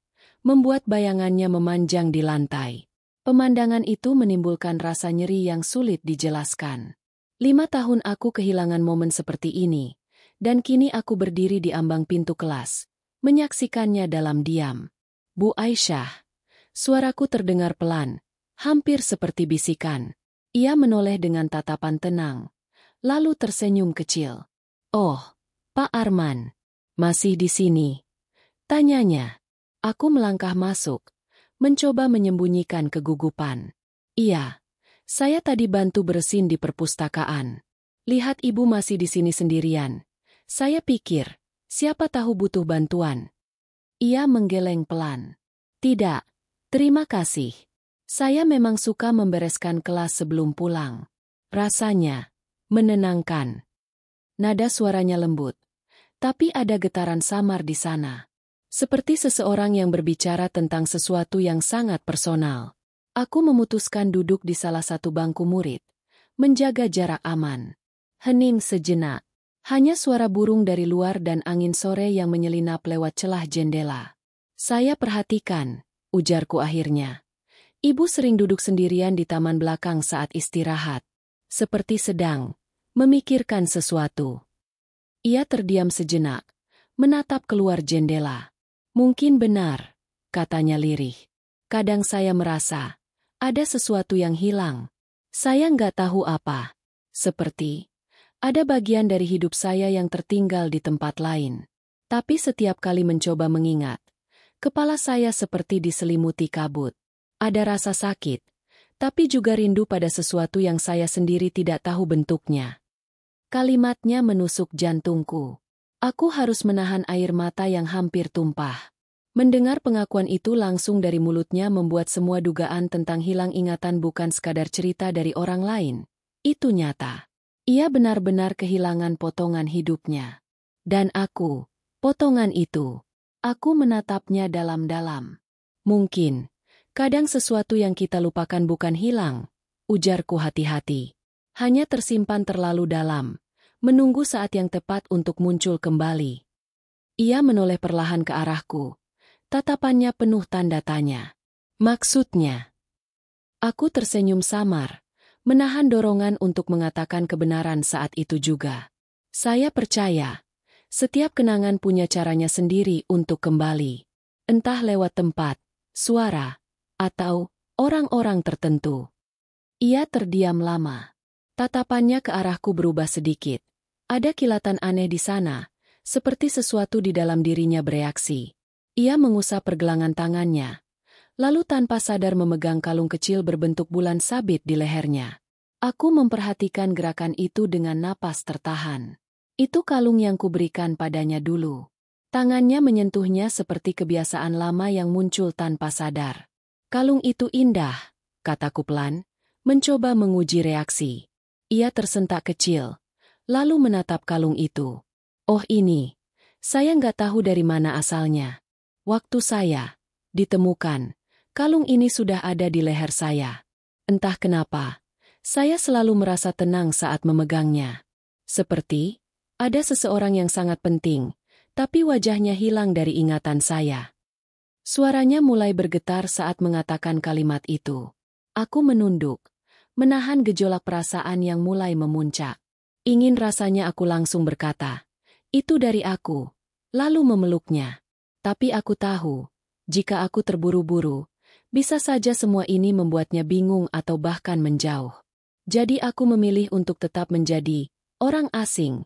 membuat bayangannya memanjang di lantai. Pemandangan itu menimbulkan rasa nyeri yang sulit dijelaskan. 5 tahun aku kehilangan momen seperti ini, dan kini aku berdiri di ambang pintu kelas, menyaksikannya dalam diam. "Bu Aisyah." Suaraku terdengar pelan, hampir seperti bisikan. Ia menoleh dengan tatapan tenang, lalu tersenyum kecil. "Oh, Pak Arman, masih di sini?" tanyanya. Aku melangkah masuk, mencoba menyembunyikan kegugupan. "Iya, saya tadi bantu bersin di perpustakaan. Lihat ibu masih di sini sendirian. Saya pikir, siapa tahu butuh bantuan." Ia menggeleng pelan. "Tidak, terima kasih. Saya memang suka membereskan kelas sebelum pulang." Rasanya menenangkan. Nada suaranya lembut, tapi ada getaran samar di sana. Seperti seseorang yang berbicara tentang sesuatu yang sangat personal. Aku memutuskan duduk di salah satu bangku murid, menjaga jarak aman. Hening sejenak. Hanya suara burung dari luar dan angin sore yang menyelinap lewat celah jendela. "Saya perhatikan," ujarku akhirnya. "Ibu sering duduk sendirian di taman belakang saat istirahat, seperti sedang memikirkan sesuatu." Ia terdiam sejenak, menatap keluar jendela. "Mungkin benar," katanya lirih. "Kadang saya merasa ada sesuatu yang hilang. Saya nggak tahu apa. Seperti ada bagian dari hidup saya yang tertinggal di tempat lain. Tapi setiap kali mencoba mengingat, kepala saya seperti diselimuti kabut. Ada rasa sakit, tapi juga rindu pada sesuatu yang saya sendiri tidak tahu bentuknya." Kalimatnya menusuk jantungku. Aku harus menahan air mata yang hampir tumpah. Mendengar pengakuan itu langsung dari mulutnya membuat semua dugaan tentang hilang ingatan bukan sekadar cerita dari orang lain. Itu nyata. Ia benar-benar kehilangan potongan hidupnya. Dan aku, potongan itu. Aku menatapnya dalam-dalam. "Mungkin, kadang sesuatu yang kita lupakan bukan hilang," ujarku hati-hati. "Hanya tersimpan terlalu dalam, menunggu saat yang tepat untuk muncul kembali." Ia menoleh perlahan ke arahku. Tatapannya penuh tanda tanya. "Maksudnya?" Aku tersenyum samar, menahan dorongan untuk mengatakan kebenaran saat itu juga. "Saya percaya, setiap kenangan punya caranya sendiri untuk kembali. Entah lewat tempat, suara, atau orang-orang tertentu." Ia terdiam lama. Tatapannya ke arahku berubah sedikit. Ada kilatan aneh di sana, seperti sesuatu di dalam dirinya bereaksi. Ia mengusap pergelangan tangannya, lalu tanpa sadar memegang kalung kecil berbentuk bulan sabit di lehernya. Aku memperhatikan gerakan itu dengan napas tertahan. Itu kalung yang kuberikan padanya dulu. Tangannya menyentuhnya seperti kebiasaan lama yang muncul tanpa sadar. Kalung itu indah, kataku pelan, mencoba menguji reaksi. Ia tersentak kecil, lalu menatap kalung itu. Oh ini, saya nggak tahu dari mana asalnya. Waktu saya ditemukan, kalung ini sudah ada di leher saya. Entah kenapa, saya selalu merasa tenang saat memegangnya. Seperti ada seseorang yang sangat penting, tapi wajahnya hilang dari ingatan saya. Suaranya mulai bergetar saat mengatakan kalimat itu. Aku menunduk, menahan gejolak perasaan yang mulai memuncak. Ingin rasanya aku langsung berkata, "Itu dari aku," lalu memeluknya. Tapi aku tahu, jika aku terburu-buru, bisa saja semua ini membuatnya bingung atau bahkan menjauh. Jadi aku memilih untuk tetap menjadi orang asing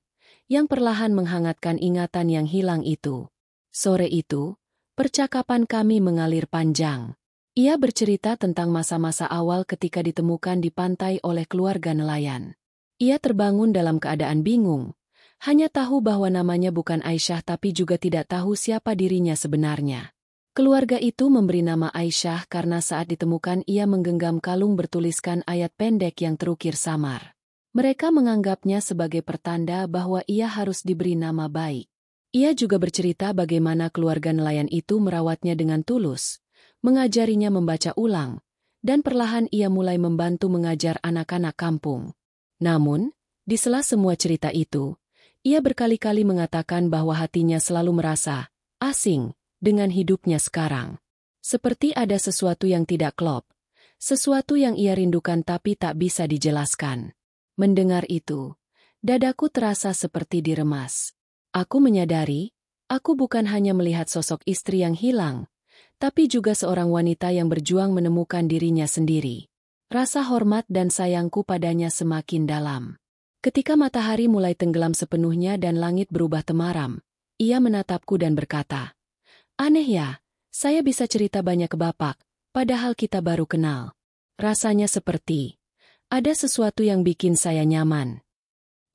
yang perlahan menghangatkan ingatan yang hilang itu. Sore itu, percakapan kami mengalir panjang. Ia bercerita tentang masa-masa awal ketika ditemukan di pantai oleh keluarga nelayan. Ia terbangun dalam keadaan bingung, hanya tahu bahwa namanya bukan Aisyah tapi juga tidak tahu siapa dirinya sebenarnya. Keluarga itu memberi nama Aisyah karena saat ditemukan ia menggenggam kalung bertuliskan ayat pendek yang terukir samar. Mereka menganggapnya sebagai pertanda bahwa ia harus diberi nama baik. Ia juga bercerita bagaimana keluarga nelayan itu merawatnya dengan tulus, mengajarinya membaca ulang, dan perlahan ia mulai membantu mengajar anak-anak kampung. Namun, di sela semua cerita itu, ia berkali-kali mengatakan bahwa hatinya selalu merasa asing dengan hidupnya sekarang. Seperti ada sesuatu yang tidak klop, sesuatu yang ia rindukan tapi tak bisa dijelaskan. Mendengar itu, dadaku terasa seperti diremas. Aku menyadari, aku bukan hanya melihat sosok istri yang hilang, tapi juga seorang wanita yang berjuang menemukan dirinya sendiri. Rasa hormat dan sayangku padanya semakin dalam. Ketika matahari mulai tenggelam sepenuhnya dan langit berubah temaram, ia menatapku dan berkata, "Aneh ya, saya bisa cerita banyak ke Bapak, padahal kita baru kenal." Rasanya seperti ada sesuatu yang bikin saya nyaman.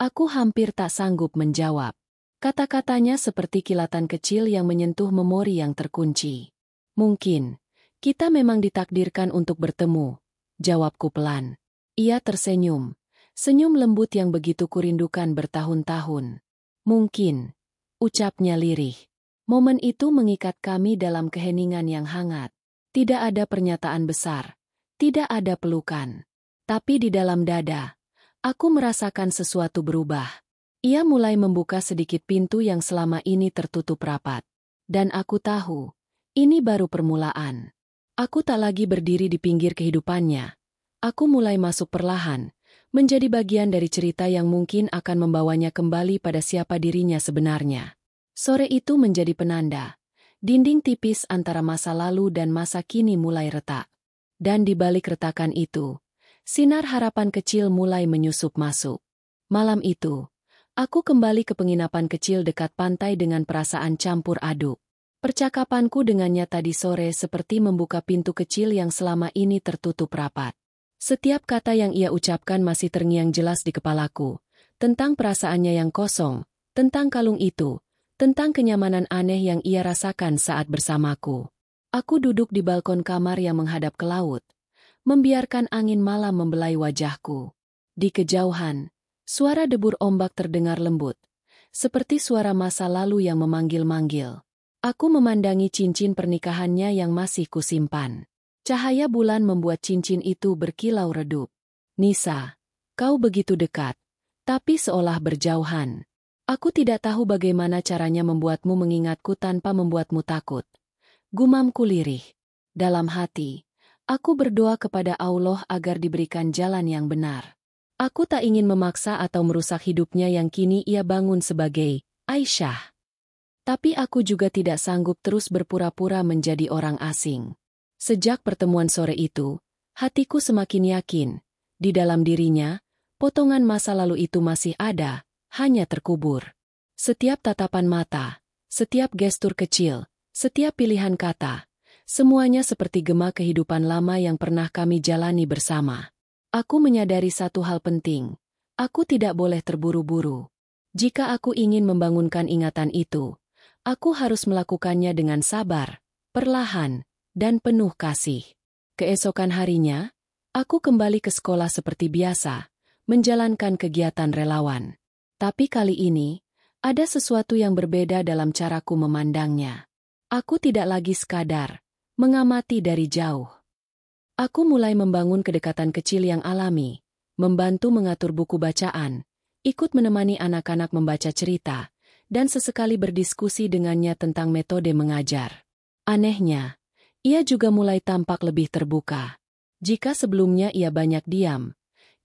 Aku hampir tak sanggup menjawab. Kata-katanya seperti kilatan kecil yang menyentuh memori yang terkunci. "Mungkin kita memang ditakdirkan untuk bertemu," jawabku pelan. Ia tersenyum, senyum lembut yang begitu kurindukan bertahun-tahun. "Mungkin," ucapnya lirih. Momen itu mengikat kami dalam keheningan yang hangat. Tidak ada pernyataan besar, tidak ada pelukan. Tapi di dalam dada, aku merasakan sesuatu berubah. Ia mulai membuka sedikit pintu yang selama ini tertutup rapat. Dan aku tahu, ini baru permulaan. Aku tak lagi berdiri di pinggir kehidupannya. Aku mulai masuk perlahan, menjadi bagian dari cerita yang mungkin akan membawanya kembali pada siapa dirinya sebenarnya. Sore itu menjadi penanda. Dinding tipis antara masa lalu dan masa kini mulai retak. Dan di balik retakan itu, sinar harapan kecil mulai menyusup masuk. Malam itu, aku kembali ke penginapan kecil dekat pantai dengan perasaan campur aduk. Percakapanku dengannya tadi sore seperti membuka pintu kecil yang selama ini tertutup rapat. Setiap kata yang ia ucapkan masih terngiang jelas di kepalaku, tentang perasaannya yang kosong, tentang kalung itu, tentang kenyamanan aneh yang ia rasakan saat bersamaku. Aku duduk di balkon kamar yang menghadap ke laut, membiarkan angin malam membelai wajahku. Di kejauhan, suara debur ombak terdengar lembut, seperti suara masa lalu yang memanggil-manggil. Aku memandangi cincin pernikahannya yang masih kusimpan. Cahaya bulan membuat cincin itu berkilau redup. "Nisa, kau begitu dekat, tapi seolah berjauhan. Aku tidak tahu bagaimana caranya membuatmu mengingatku tanpa membuatmu takut." Gumamku lirih. Dalam hati, aku berdoa kepada Allah agar diberikan jalan yang benar. Aku tak ingin memaksa atau merusak hidupnya yang kini ia bangun sebagai Aisyah. Tapi aku juga tidak sanggup terus berpura-pura menjadi orang asing. Sejak pertemuan sore itu, hatiku semakin yakin, di dalam dirinya, potongan masa lalu itu masih ada, hanya terkubur. Setiap tatapan mata, setiap gestur kecil, setiap pilihan kata, Semuanya seperti gema kehidupan lama yang pernah kami jalani bersama. Aku menyadari satu hal penting. Aku tidak boleh terburu-buru. Jika aku ingin membangunkan ingatan itu, aku harus melakukannya dengan sabar, perlahan, dan penuh kasih. Keesokan harinya, aku kembali ke sekolah seperti biasa, menjalankan kegiatan relawan. Tapi kali ini, ada sesuatu yang berbeda dalam caraku memandangnya. Aku tidak lagi sekadar mengamati dari jauh. Aku mulai membangun kedekatan kecil yang alami, membantu mengatur buku bacaan, ikut menemani anak-anak membaca cerita, dan sesekali berdiskusi dengannya tentang metode mengajar. Anehnya, ia juga mulai tampak lebih terbuka. Jika sebelumnya ia banyak diam,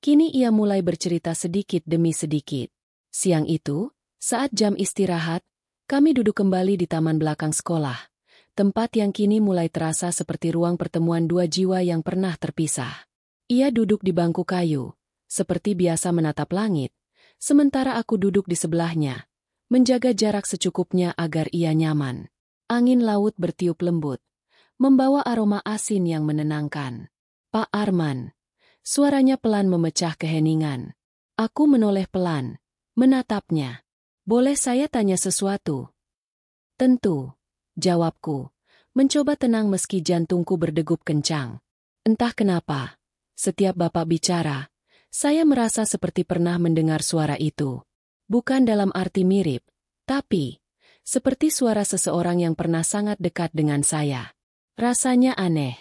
kini ia mulai bercerita sedikit demi sedikit. Siang itu, saat jam istirahat, kami duduk kembali di taman belakang sekolah, tempat yang kini mulai terasa seperti ruang pertemuan dua jiwa yang pernah terpisah. Ia duduk di bangku kayu, seperti biasa menatap langit, sementara aku duduk di sebelahnya, menjaga jarak secukupnya agar ia nyaman. Angin laut bertiup lembut, membawa aroma asin yang menenangkan. "Pak Arman," suaranya pelan memecah keheningan. Aku menoleh pelan, menatapnya. "Boleh saya tanya sesuatu?" "Tentu," jawabku, mencoba tenang meski jantungku berdegup kencang. Entah kenapa, setiap Bapak bicara, saya merasa seperti pernah mendengar suara itu. Bukan dalam arti mirip, tapi seperti suara seseorang yang pernah sangat dekat dengan saya. Rasanya aneh.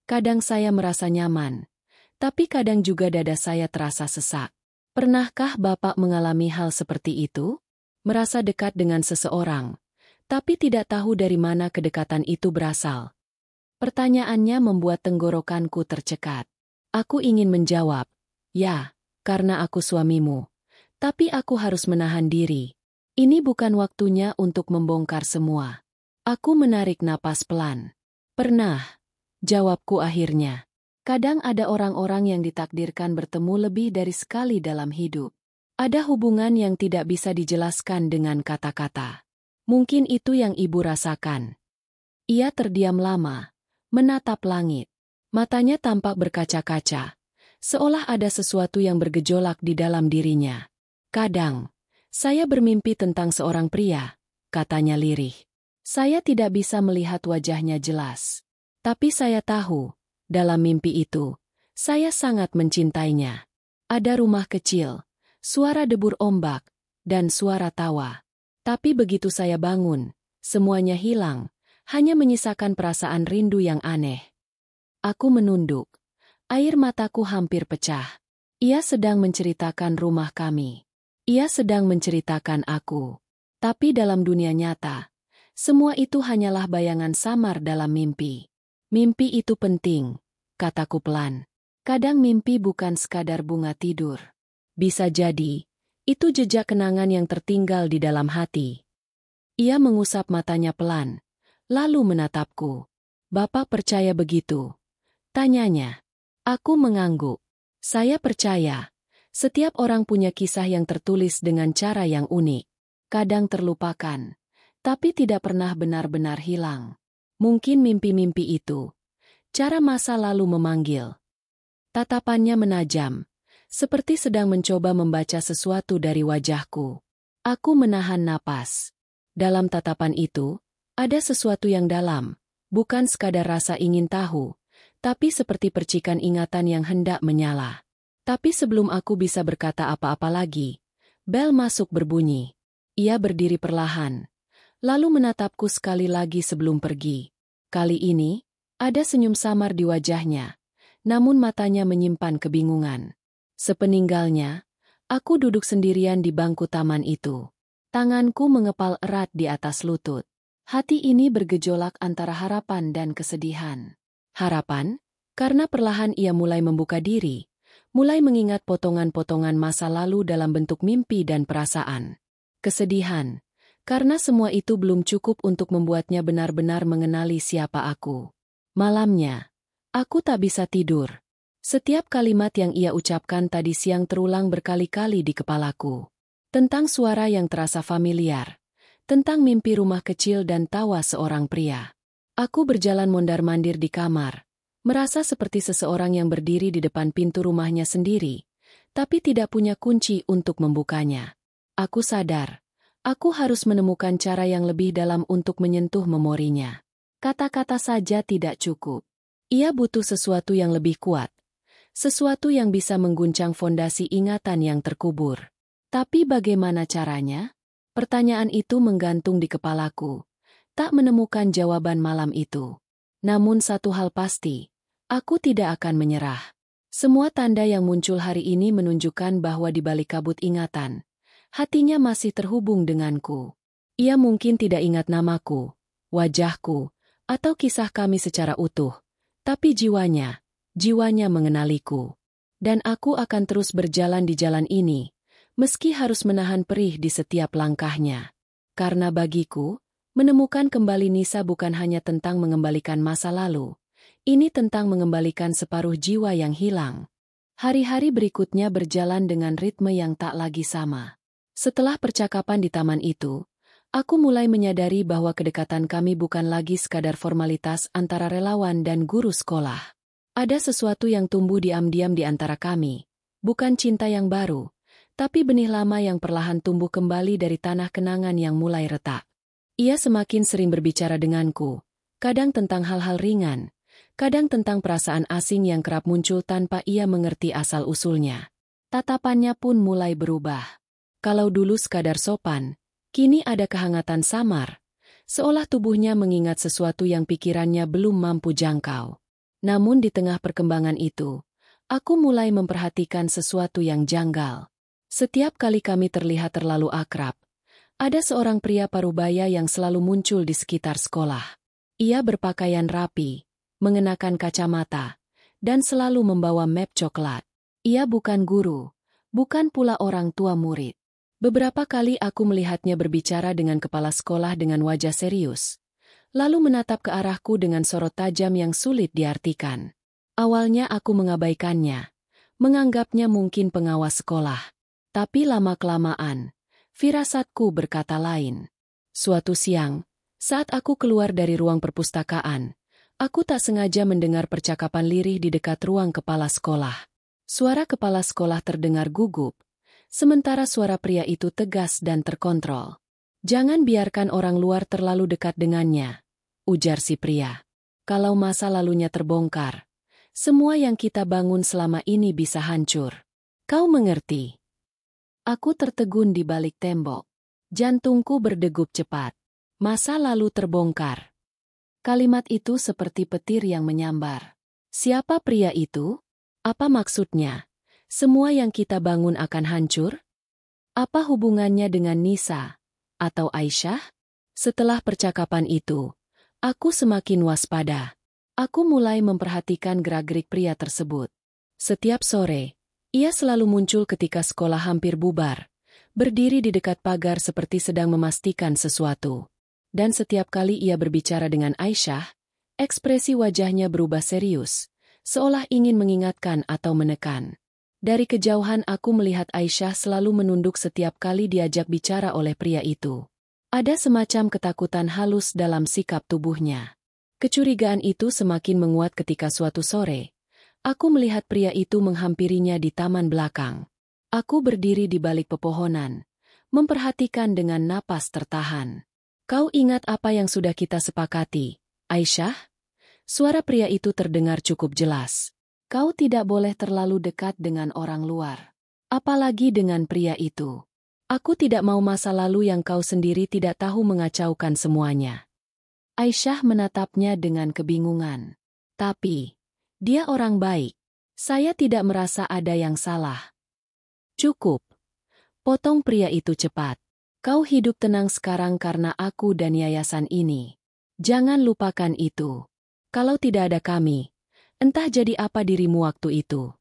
Kadang saya merasa nyaman, tapi kadang juga dada saya terasa sesak. Pernahkah Bapak mengalami hal seperti itu? Merasa dekat dengan seseorang, tapi tidak tahu dari mana kedekatan itu berasal. Pertanyaannya membuat tenggorokanku tercekat. Aku ingin menjawab, "Ya, karena aku suamimu." Tapi aku harus menahan diri. Ini bukan waktunya untuk membongkar semua. Aku menarik napas pelan. "Pernah," jawabku akhirnya. Kadang ada orang-orang yang ditakdirkan bertemu lebih dari sekali dalam hidup. Ada hubungan yang tidak bisa dijelaskan dengan kata-kata. Mungkin itu yang ibu rasakan. Ia terdiam lama, menatap langit. Matanya tampak berkaca-kaca, seolah ada sesuatu yang bergejolak di dalam dirinya. "Kadang, saya bermimpi tentang seorang pria," katanya lirih. "Saya tidak bisa melihat wajahnya jelas. Tapi saya tahu, dalam mimpi itu, saya sangat mencintainya. Ada rumah kecil, suara debur ombak, dan suara tawa. Tapi begitu saya bangun, semuanya hilang, hanya menyisakan perasaan rindu yang aneh." Aku menunduk. Air mataku hampir pecah. Ia sedang menceritakan rumah kami. Ia sedang menceritakan aku. Tapi dalam dunia nyata, semua itu hanyalah bayangan samar dalam mimpi. "Mimpi itu penting," kataku pelan. "Kadang mimpi bukan sekadar bunga tidur. Bisa jadi, itu jejak kenangan yang tertinggal di dalam hati." Ia mengusap matanya pelan, lalu menatapku. "Bapak percaya begitu?" tanyanya. Aku mengangguk. Saya percaya. Setiap orang punya kisah yang tertulis dengan cara yang unik. Kadang terlupakan, tapi tidak pernah benar-benar hilang. Mungkin mimpi-mimpi itu, cara masa lalu memanggil. Tatapannya menajam, seperti sedang mencoba membaca sesuatu dari wajahku. Aku menahan napas. Dalam tatapan itu, ada sesuatu yang dalam, bukan sekadar rasa ingin tahu, tapi seperti percikan ingatan yang hendak menyala. Tapi sebelum aku bisa berkata apa-apa lagi, bel masuk berbunyi. Ia berdiri perlahan, lalu menatapku sekali lagi sebelum pergi. Kali ini, ada senyum samar di wajahnya, namun matanya menyimpan kebingungan. Sepeninggalnya, aku duduk sendirian di bangku taman itu. Tanganku mengepal erat di atas lutut. Hati ini bergejolak antara harapan dan kesedihan. Harapan, karena perlahan ia mulai membuka diri, mulai mengingat potongan-potongan masa lalu dalam bentuk mimpi dan perasaan. Kesedihan, karena semua itu belum cukup untuk membuatnya benar-benar mengenali siapa aku. Malamnya, aku tak bisa tidur. Setiap kalimat yang ia ucapkan tadi siang terulang berkali-kali di kepalaku. Tentang suara yang terasa familiar, tentang mimpi rumah kecil dan tawa seorang pria. Aku berjalan mondar-mandir di kamar, merasa seperti seseorang yang berdiri di depan pintu rumahnya sendiri, tapi tidak punya kunci untuk membukanya. Aku sadar, aku harus menemukan cara yang lebih dalam untuk menyentuh memorinya. Kata-kata saja tidak cukup. Ia butuh sesuatu yang lebih kuat, sesuatu yang bisa mengguncang fondasi ingatan yang terkubur. Tapi bagaimana caranya? Pertanyaan itu menggantung di kepalaku. Tak menemukan jawaban malam itu. Namun satu hal pasti, aku tidak akan menyerah. Semua tanda yang muncul hari ini menunjukkan bahwa di balik kabut ingatan, hatinya masih terhubung denganku. Ia mungkin tidak ingat namaku, wajahku, atau kisah kami secara utuh, tapi jiwanya mengenaliku. Dan aku akan terus berjalan di jalan ini, meski harus menahan perih di setiap langkahnya. Karena bagiku, menemukan kembali Nisa bukan hanya tentang mengembalikan masa lalu. Ini tentang mengembalikan separuh jiwa yang hilang. Hari-hari berikutnya berjalan dengan ritme yang tak lagi sama. Setelah percakapan di taman itu, aku mulai menyadari bahwa kedekatan kami bukan lagi sekadar formalitas antara relawan dan guru sekolah. Ada sesuatu yang tumbuh diam-diam di antara kami. Bukan cinta yang baru, tapi benih lama yang perlahan tumbuh kembali dari tanah kenangan yang mulai retak. Ia semakin sering berbicara denganku, kadang tentang hal-hal ringan, kadang tentang perasaan asing yang kerap muncul tanpa ia mengerti asal-usulnya. Tatapannya pun mulai berubah. Kalau dulu sekadar sopan, kini ada kehangatan samar, seolah tubuhnya mengingat sesuatu yang pikirannya belum mampu jangkau. Namun di tengah perkembangan itu, aku mulai memperhatikan sesuatu yang janggal. Setiap kali kami terlihat terlalu akrab, ada seorang pria parubaya yang selalu muncul di sekitar sekolah. Ia berpakaian rapi, mengenakan kacamata, dan selalu membawa map coklat. Ia bukan guru, bukan pula orang tua murid. Beberapa kali aku melihatnya berbicara dengan kepala sekolah dengan wajah serius, lalu menatap ke arahku dengan sorot tajam yang sulit diartikan. Awalnya aku mengabaikannya, menganggapnya mungkin pengawas sekolah. Tapi lama-kelamaan, firasatku berkata lain. Suatu siang, saat aku keluar dari ruang perpustakaan, aku tak sengaja mendengar percakapan lirih di dekat ruang kepala sekolah. Suara kepala sekolah terdengar gugup, sementara suara pria itu tegas dan terkontrol. "Jangan biarkan orang luar terlalu dekat dengannya," ujar si pria. "Kalau masa lalunya terbongkar, semua yang kita bangun selama ini bisa hancur. Kau mengerti?" Aku tertegun di balik tembok. Jantungku berdegup cepat. Masa lalu terbongkar. Kalimat itu seperti petir yang menyambar. Siapa pria itu? Apa maksudnya? Semua yang kita bangun akan hancur? Apa hubungannya dengan Nisa? Atau Aisyah? Setelah percakapan itu, aku semakin waspada. Aku mulai memperhatikan gerak-gerik pria tersebut. Setiap sore, ia selalu muncul ketika sekolah hampir bubar, berdiri di dekat pagar seperti sedang memastikan sesuatu. Dan setiap kali ia berbicara dengan Aisyah, ekspresi wajahnya berubah serius, seolah ingin mengingatkan atau menekan. Dari kejauhan aku melihat Aisyah selalu menunduk setiap kali diajak bicara oleh pria itu. Ada semacam ketakutan halus dalam sikap tubuhnya. Kecurigaan itu semakin menguat ketika suatu sore, aku melihat pria itu menghampirinya di taman belakang. Aku berdiri di balik pepohonan, memperhatikan dengan napas tertahan. "Kau ingat apa yang sudah kita sepakati, Aisyah?" Suara pria itu terdengar cukup jelas. "Kau tidak boleh terlalu dekat dengan orang luar. Apalagi dengan pria itu. Aku tidak mau masa lalu yang kau sendiri tidak tahu mengacaukan semuanya." Aisyah menatapnya dengan kebingungan. "Tapi dia orang baik. Saya tidak merasa ada yang salah." "Cukup," potong pria itu cepat. "Kau hidup tenang sekarang karena aku dan yayasan ini. Jangan lupakan itu. Kalau tidak ada kami, entah jadi apa dirimu waktu itu."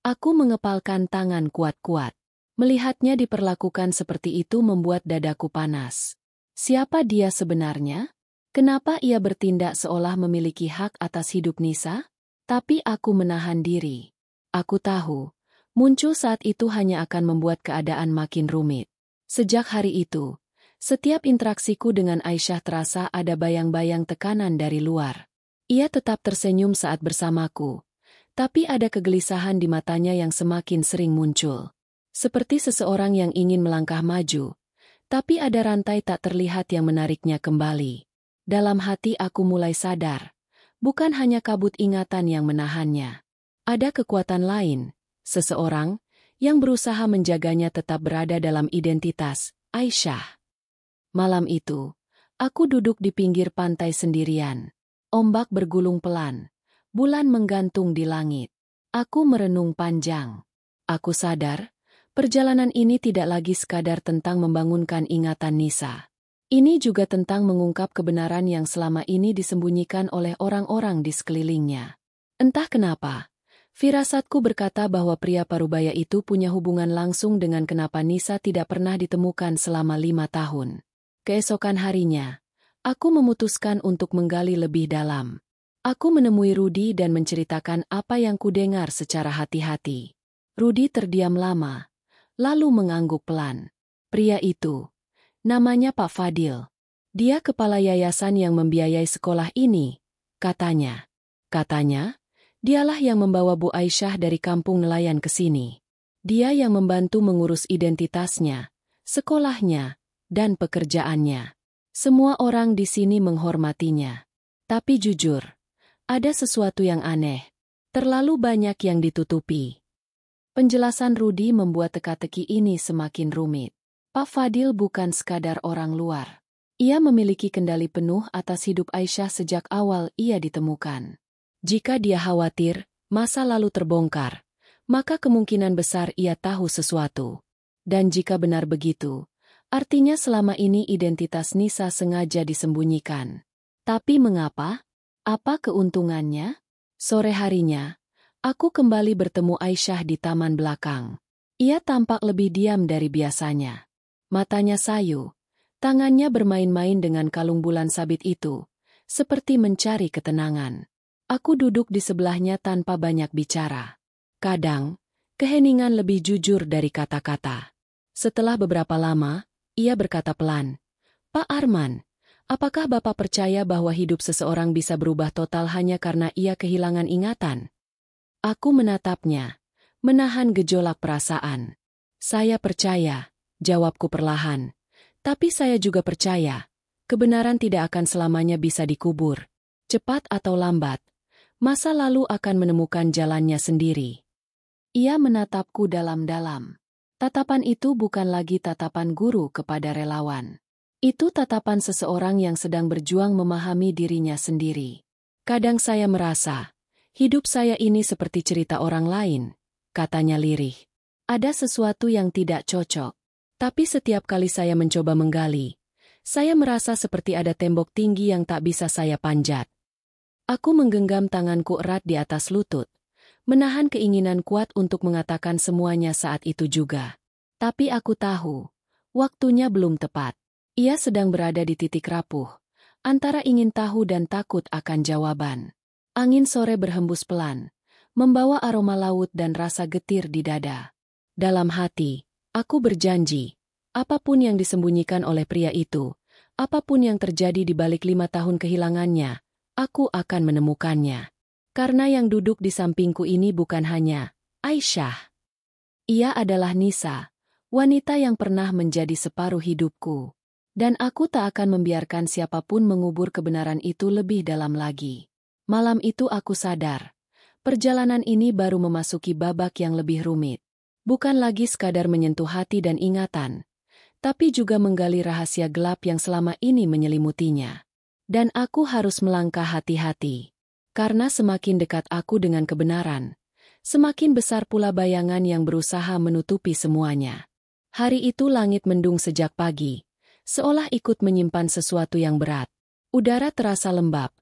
Aku mengepalkan tangan kuat-kuat. Melihatnya diperlakukan seperti itu membuat dadaku panas. Siapa dia sebenarnya? Kenapa ia bertindak seolah memiliki hak atas hidup Nisa? Tapi aku menahan diri. Aku tahu, muncul saat itu hanya akan membuat keadaan makin rumit. Sejak hari itu, Setiap interaksiku dengan Aisyah terasa ada bayang-bayang tekanan dari luar. Ia tetap tersenyum saat bersamaku, tapi ada kegelisahan di matanya yang semakin sering muncul. Seperti seseorang yang ingin melangkah maju, tapi ada rantai tak terlihat yang menariknya kembali. Dalam hati aku mulai sadar, bukan hanya kabut ingatan yang menahannya. Ada kekuatan lain, seseorang yang berusaha menjaganya tetap berada dalam identitas Aisyah. Malam itu, aku duduk di pinggir pantai sendirian. Ombak bergulung pelan, bulan menggantung di langit. Aku merenung panjang. Aku sadar, perjalanan ini tidak lagi sekadar tentang membangunkan ingatan Nisa. Ini juga tentang mengungkap kebenaran yang selama ini disembunyikan oleh orang-orang di sekelilingnya. Entah kenapa, firasatku berkata bahwa pria parubaya itu punya hubungan langsung dengan kenapa Nisa tidak pernah ditemukan selama 5 tahun. Keesokan harinya, aku memutuskan untuk menggali lebih dalam. Aku menemui Rudi dan menceritakan apa yang kudengar secara hati-hati. Rudi terdiam lama, lalu mengangguk pelan. Pria itu, namanya Pak Fadil. Dia kepala yayasan yang membiayai sekolah ini, katanya. Katanya, dialah yang membawa Bu Aisyah dari kampung nelayan ke sini. Dia yang membantu mengurus identitasnya, sekolahnya, dan pekerjaannya. Semua orang di sini menghormatinya. Tapi jujur, ada sesuatu yang aneh. Terlalu banyak yang ditutupi. Penjelasan Rudi membuat teka-teki ini semakin rumit. Pak Fadil bukan sekadar orang luar. Ia memiliki kendali penuh atas hidup Aisyah sejak awal ia ditemukan. Jika dia khawatir masa lalu terbongkar, maka kemungkinan besar ia tahu sesuatu. Dan jika benar begitu, artinya selama ini identitas Nisa sengaja disembunyikan. Tapi mengapa? Apa keuntungannya? Sore harinya, aku kembali bertemu Aisyah di taman belakang. Ia tampak lebih diam dari biasanya. Matanya sayu, tangannya bermain-main dengan kalung bulan sabit itu, seperti mencari ketenangan. Aku duduk di sebelahnya tanpa banyak bicara. Kadang, keheningan lebih jujur dari kata-kata. Setelah beberapa lama, ia berkata pelan, "Pak Arman, apakah Bapak percaya bahwa hidup seseorang bisa berubah total hanya karena ia kehilangan ingatan?" Aku menatapnya, menahan gejolak perasaan. "Saya percaya," jawabku perlahan. "Tapi saya juga percaya, kebenaran tidak akan selamanya bisa dikubur. Cepat atau lambat, masa lalu akan menemukan jalannya sendiri." Ia menatapku dalam-dalam. Tatapan itu bukan lagi tatapan guru kepada relawan. Itu tatapan seseorang yang sedang berjuang memahami dirinya sendiri. "Kadang saya merasa, hidup saya ini seperti cerita orang lain," katanya lirih. "Ada sesuatu yang tidak cocok. Tapi setiap kali saya mencoba menggali, saya merasa seperti ada tembok tinggi yang tak bisa saya panjat." Aku menggenggam tanganku erat di atas lutut, menahan keinginan kuat untuk mengatakan semuanya saat itu juga. Tapi aku tahu, waktunya belum tepat. Ia sedang berada di titik rapuh, antara ingin tahu dan takut akan jawaban. Angin sore berhembus pelan, membawa aroma laut dan rasa getir di dada. Dalam hati, aku berjanji, apapun yang disembunyikan oleh pria itu, apapun yang terjadi di balik 5 tahun kehilangannya, aku akan menemukannya. Karena yang duduk di sampingku ini bukan hanya Aisyah. Ia adalah Nisa, wanita yang pernah menjadi separuh hidupku. Dan aku tak akan membiarkan siapapun mengubur kebenaran itu lebih dalam lagi. Malam itu aku sadar, perjalanan ini baru memasuki babak yang lebih rumit. Bukan lagi sekadar menyentuh hati dan ingatan, tapi juga menggali rahasia gelap yang selama ini menyelimutinya. Dan aku harus melangkah hati-hati. Karena semakin dekat aku dengan kebenaran, semakin besar pula bayangan yang berusaha menutupi semuanya. Hari itu langit mendung sejak pagi, seolah ikut menyimpan sesuatu yang berat. Udara terasa lembab,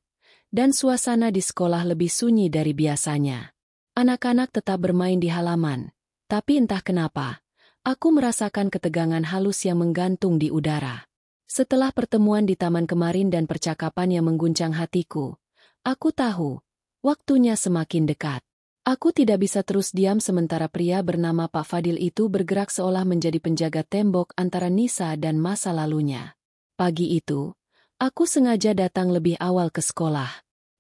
dan suasana di sekolah lebih sunyi dari biasanya. Anak-anak tetap bermain di halaman, tapi entah kenapa, aku merasakan ketegangan halus yang menggantung di udara. Setelah pertemuan di taman kemarin dan percakapan yang mengguncang hatiku, aku tahu, waktunya semakin dekat. Aku tidak bisa terus diam sementara pria bernama Pak Fadil itu bergerak seolah menjadi penjaga tembok antara Nisa dan masa lalunya. Pagi itu, aku sengaja datang lebih awal ke sekolah.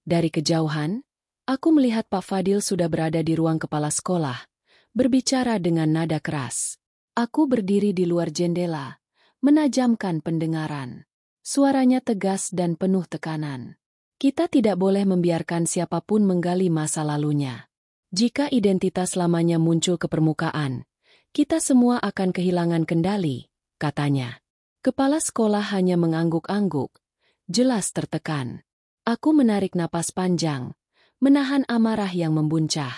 Dari kejauhan, aku melihat Pak Fadil sudah berada di ruang kepala sekolah, berbicara dengan nada keras. Aku berdiri di luar jendela, menajamkan pendengaran. Suaranya tegas dan penuh tekanan. Kita tidak boleh membiarkan siapapun menggali masa lalunya. Jika identitas lamanya muncul ke permukaan, kita semua akan kehilangan kendali, katanya. Kepala sekolah hanya mengangguk-angguk, jelas tertekan. Aku menarik napas panjang, menahan amarah yang membuncah.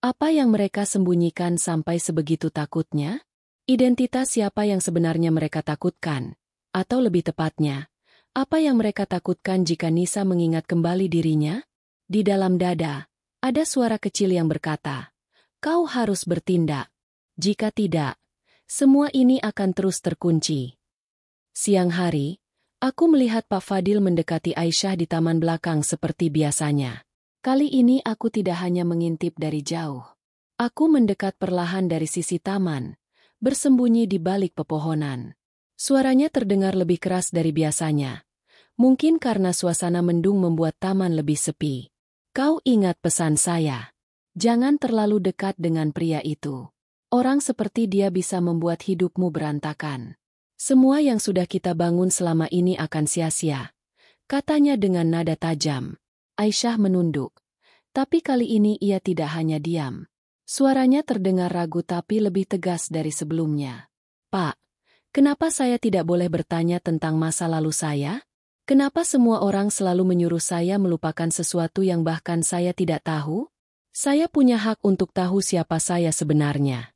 Apa yang mereka sembunyikan sampai sebegitu takutnya? Identitas siapa yang sebenarnya mereka takutkan? Atau lebih tepatnya, apa yang mereka takutkan jika Nisa mengingat kembali dirinya? Di dalam dada, ada suara kecil yang berkata, "Kau harus bertindak. Jika tidak, semua ini akan terus terkunci." Siang hari, aku melihat Pak Fadil mendekati Aisyah di taman belakang seperti biasanya. Kali ini aku tidak hanya mengintip dari jauh. Aku mendekat perlahan dari sisi taman, bersembunyi di balik pepohonan. Suaranya terdengar lebih keras dari biasanya. Mungkin karena suasana mendung membuat taman lebih sepi. Kau ingat pesan saya. Jangan terlalu dekat dengan pria itu. Orang seperti dia bisa membuat hidupmu berantakan. Semua yang sudah kita bangun selama ini akan sia-sia, katanya dengan nada tajam. Aisyah menunduk. Tapi kali ini ia tidak hanya diam. Suaranya terdengar ragu tapi lebih tegas dari sebelumnya. "Pak, kenapa saya tidak boleh bertanya tentang masa lalu saya? Kenapa semua orang selalu menyuruh saya melupakan sesuatu yang bahkan saya tidak tahu? Saya punya hak untuk tahu siapa saya sebenarnya."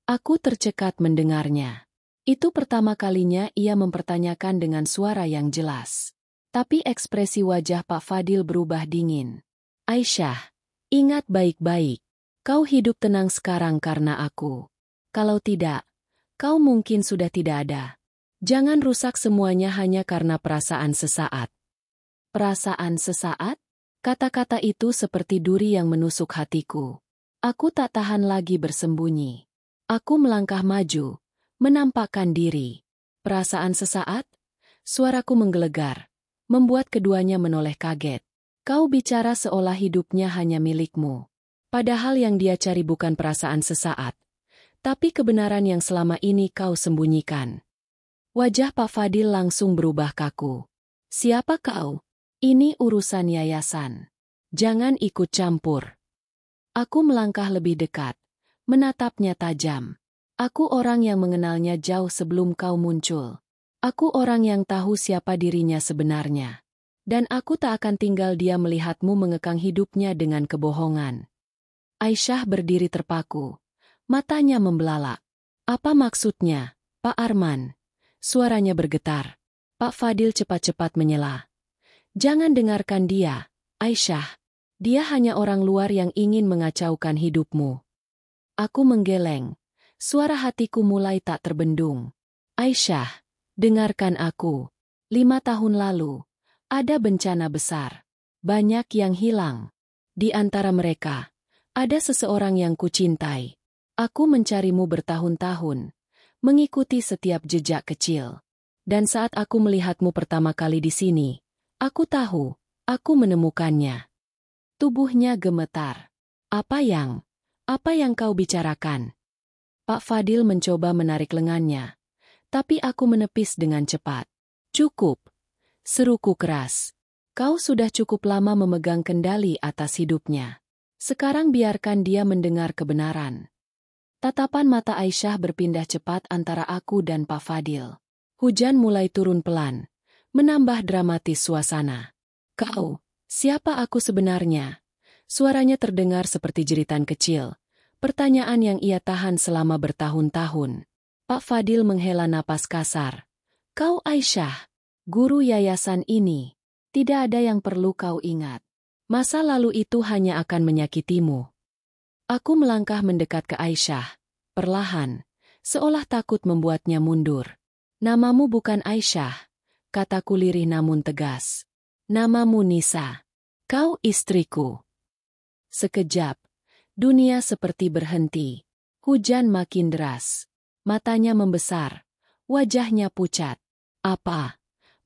Aku tercekat mendengarnya. Itu pertama kalinya ia mempertanyakan dengan suara yang jelas. Tapi ekspresi wajah Pak Fadil berubah dingin. "Aisyah, ingat baik-baik. Kau hidup tenang sekarang karena aku. Kalau tidak, kau mungkin sudah tidak ada. Jangan rusak semuanya hanya karena perasaan sesaat." Perasaan sesaat? Kata-kata itu seperti duri yang menusuk hatiku. Aku tak tahan lagi bersembunyi. Aku melangkah maju, menampakkan diri. Perasaan sesaat? Suaraku menggelegar, membuat keduanya menoleh kaget. Kau bicara seolah hidupnya hanya milikmu. Padahal yang dia cari bukan perasaan sesaat, tapi kebenaran yang selama ini kau sembunyikan. Wajah Pak Fadil langsung berubah kaku. "Siapa kau? Ini urusan yayasan. Jangan ikut campur." Aku melangkah lebih dekat, menatapnya tajam. "Aku orang yang mengenalnya jauh sebelum kau muncul. Aku orang yang tahu siapa dirinya sebenarnya. Dan aku tak akan tinggal diam melihatmu mengekang hidupnya dengan kebohongan." Aisyah berdiri terpaku. Matanya membelalak. "Apa maksudnya, Pak Arman?" Suaranya bergetar. Pak Fadil cepat-cepat menyela. "Jangan dengarkan dia, Aisyah. Dia hanya orang luar yang ingin mengacaukan hidupmu." Aku menggeleng. Suara hatiku mulai tak terbendung. "Aisyah, dengarkan aku. 5 tahun lalu, ada bencana besar. Banyak yang hilang. Di antara mereka, ada seseorang yang kucintai. Aku mencarimu bertahun-tahun, mengikuti setiap jejak kecil. Dan saat aku melihatmu pertama kali di sini, aku tahu, aku menemukannya." Tubuhnya gemetar. Apa yang kau bicarakan?" Pak Fadil mencoba menarik lengannya, tapi aku menepis dengan cepat. "Cukup," seruku keras. "Kau sudah cukup lama memegang kendali atas hidupnya. Sekarang biarkan dia mendengar kebenaran." Tatapan mata Aisyah berpindah cepat antara aku dan Pak Fadil. Hujan mulai turun pelan, menambah dramatis suasana. "Kau, siapa aku sebenarnya?" Suaranya terdengar seperti jeritan kecil. Pertanyaan yang ia tahan selama bertahun-tahun. Pak Fadil menghela napas kasar. "Kau Aisyah, guru yayasan ini. Tidak ada yang perlu kau ingat. Masa lalu itu hanya akan menyakitimu." Aku melangkah mendekat ke Aisyah, perlahan, seolah takut membuatnya mundur. "Namamu bukan Aisyah," kataku lirih namun tegas. "Namamu Nisa. Kau istriku." Sekejap, Dunia seperti berhenti. Hujan makin deras. Matanya membesar. Wajahnya pucat. Apa?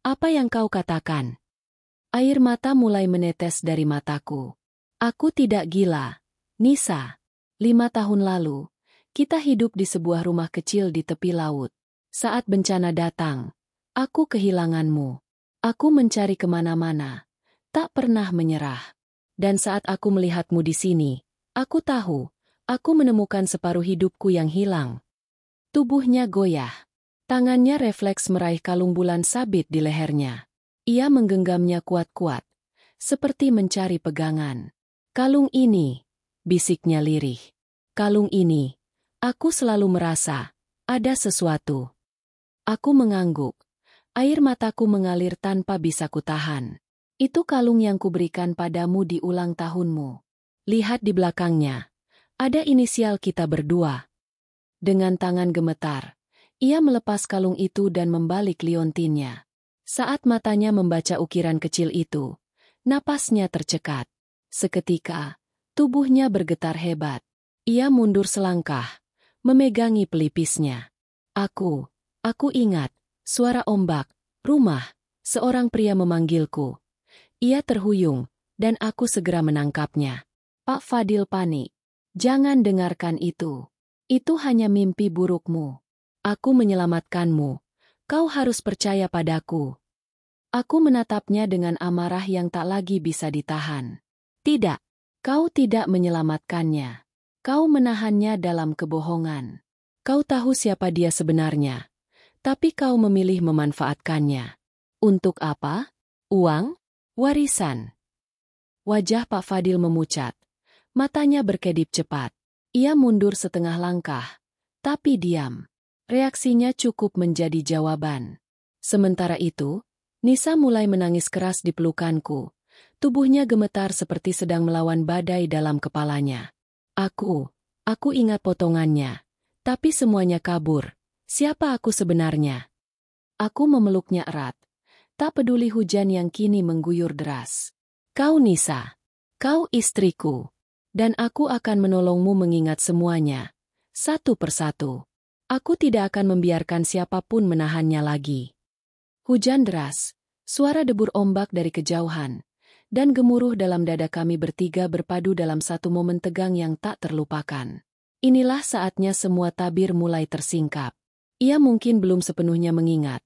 Apa yang kau katakan? Air mata mulai menetes dari mataku. Aku tidak gila. Nisa. 5 tahun lalu, kita hidup di sebuah rumah kecil di tepi laut. Saat bencana datang, aku kehilanganmu. Aku mencari kemana-mana. Tak pernah menyerah. Dan saat aku melihatmu di sini, aku tahu, aku menemukan separuh hidupku yang hilang. Tubuhnya goyah. Tangannya refleks meraih kalung bulan sabit di lehernya. Ia menggenggamnya kuat-kuat, seperti mencari pegangan. Kalung ini, bisiknya lirih. Kalung ini, aku selalu merasa, ada sesuatu. Aku mengangguk. Air mataku mengalir tanpa bisa kutahan. Itu kalung yang kuberikan padamu di ulang tahunmu. Lihat di belakangnya. Ada inisial kita berdua. Dengan tangan gemetar, ia melepas kalung itu dan membalik liontinnya. Saat matanya membaca ukiran kecil itu, napasnya tercekat. Seketika, tubuhnya bergetar hebat. Ia mundur selangkah, memegangi pelipisnya. Aku ingat, suara ombak, rumah, seorang pria memanggilku. Ia terhuyung, dan aku segera menangkapnya. Pak Fadil panik. Jangan dengarkan itu. Itu hanya mimpi burukmu. Aku menyelamatkanmu. Kau harus percaya padaku. Aku menatapnya dengan amarah yang tak lagi bisa ditahan. Tidak, kau tidak menyelamatkannya. Kau menahannya dalam kebohongan. Kau tahu siapa dia sebenarnya. Tapi kau memilih memanfaatkannya. Untuk apa? Uang? Warisan? Wajah Pak Fadil memucat. Matanya berkedip cepat. Ia mundur setengah langkah, tapi diam. Reaksinya cukup menjadi jawaban. Sementara itu, Nisa mulai menangis keras di pelukanku. Tubuhnya gemetar seperti sedang melawan badai dalam kepalanya. Aku ingat potongannya. Tapi semuanya kabur. Siapa aku sebenarnya? Aku memeluknya erat. Tak peduli hujan yang kini mengguyur deras. Kau Nisa. Kau istriku. Dan aku akan menolongmu mengingat semuanya. Satu persatu. Aku tidak akan membiarkan siapapun menahannya lagi. Hujan deras, suara debur ombak dari kejauhan, dan gemuruh dalam dada kami bertiga berpadu dalam satu momen tegang yang tak terlupakan. Inilah saatnya semua tabir mulai tersingkap. Ia mungkin belum sepenuhnya mengingat,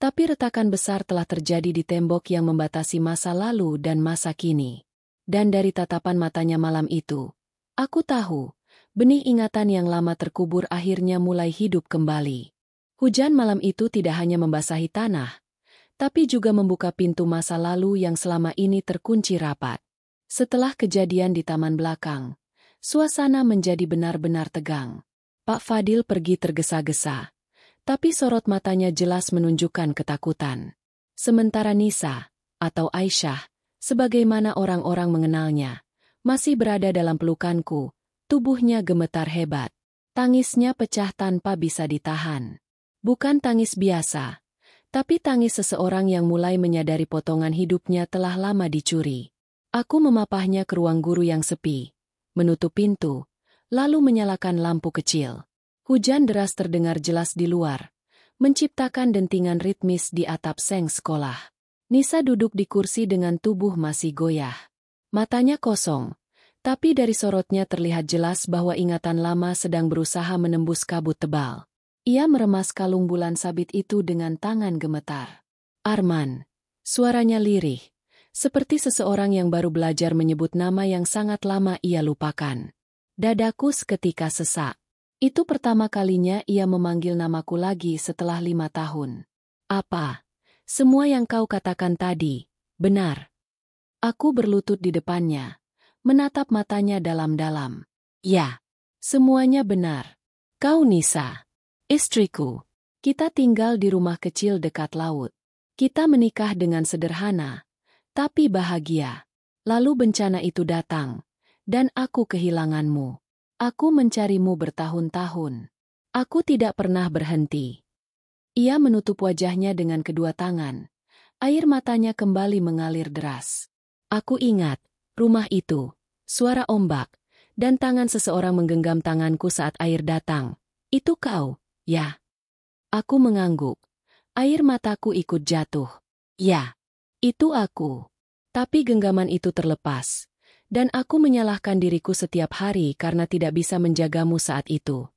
tapi retakan besar telah terjadi di tembok yang membatasi masa lalu dan masa kini. Dan dari tatapan matanya malam itu, aku tahu, benih ingatan yang lama terkubur akhirnya mulai hidup kembali. Hujan malam itu tidak hanya membasahi tanah, tapi juga membuka pintu masa lalu yang selama ini terkunci rapat. Setelah kejadian di taman belakang, suasana menjadi benar-benar tegang. Pak Fadil pergi tergesa-gesa, tapi sorot matanya jelas menunjukkan ketakutan. Sementara Nisa, atau Aisyah, sebagaimana orang-orang mengenalnya, masih berada dalam pelukanku, tubuhnya gemetar hebat. Tangisnya pecah tanpa bisa ditahan. Bukan tangis biasa, tapi tangis seseorang yang mulai menyadari potongan hidupnya telah lama dicuri. Aku memapahnya ke ruang guru yang sepi, menutup pintu, lalu menyalakan lampu kecil. Hujan deras terdengar jelas di luar, menciptakan dentingan ritmis di atap seng sekolah. Nisa duduk di kursi dengan tubuh masih goyah. Matanya kosong, tapi dari sorotnya terlihat jelas bahwa ingatan lama sedang berusaha menembus kabut tebal. Ia meremas kalung bulan sabit itu dengan tangan gemetar. Arman. Suaranya lirih, seperti seseorang yang baru belajar menyebut nama yang sangat lama ia lupakan. Dadaku seketika sesak. Itu pertama kalinya ia memanggil namaku lagi setelah 5 tahun. Apa? Semua yang kau katakan tadi, benar. Aku berlutut di depannya, menatap matanya dalam-dalam. Ya, semuanya benar. Kau Nisa, istriku. Kita tinggal di rumah kecil dekat laut. Kita menikah dengan sederhana, tapi bahagia. Lalu bencana itu datang, dan aku kehilanganmu. Aku mencarimu bertahun-tahun. Aku tidak pernah berhenti. Ia menutup wajahnya dengan kedua tangan. Air matanya kembali mengalir deras. Aku ingat, rumah itu, suara ombak, dan tangan seseorang menggenggam tanganku saat air datang. Itu kau, ya? Aku mengangguk. Air mataku ikut jatuh. Ya, itu aku. Tapi genggaman itu terlepas. Dan aku menyalahkan diriku setiap hari karena tidak bisa menjagamu saat itu.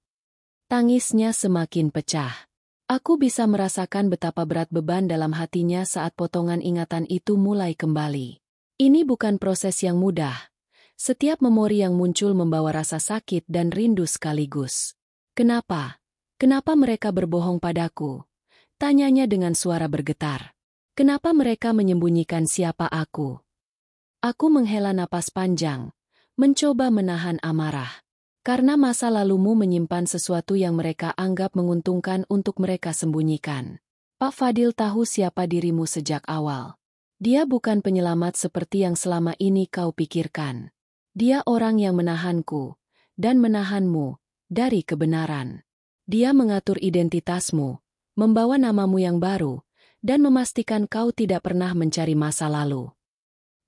Tangisnya semakin pecah. Aku bisa merasakan betapa berat beban dalam hatinya saat potongan ingatan itu mulai kembali. Ini bukan proses yang mudah. Setiap memori yang muncul membawa rasa sakit dan rindu sekaligus. Kenapa? Kenapa mereka berbohong padaku? Tanyanya dengan suara bergetar. Kenapa mereka menyembunyikan siapa aku? Aku menghela napas panjang, mencoba menahan amarah. Karena masa lalumu menyimpan sesuatu yang mereka anggap menguntungkan untuk mereka sembunyikan. Pak Fadil tahu siapa dirimu sejak awal. Dia bukan penyelamat seperti yang selama ini kau pikirkan. Dia orang yang menahanku, dan menahanmu, dari kebenaran. Dia mengatur identitasmu, membawa namamu yang baru, dan memastikan kau tidak pernah mencari masa lalu.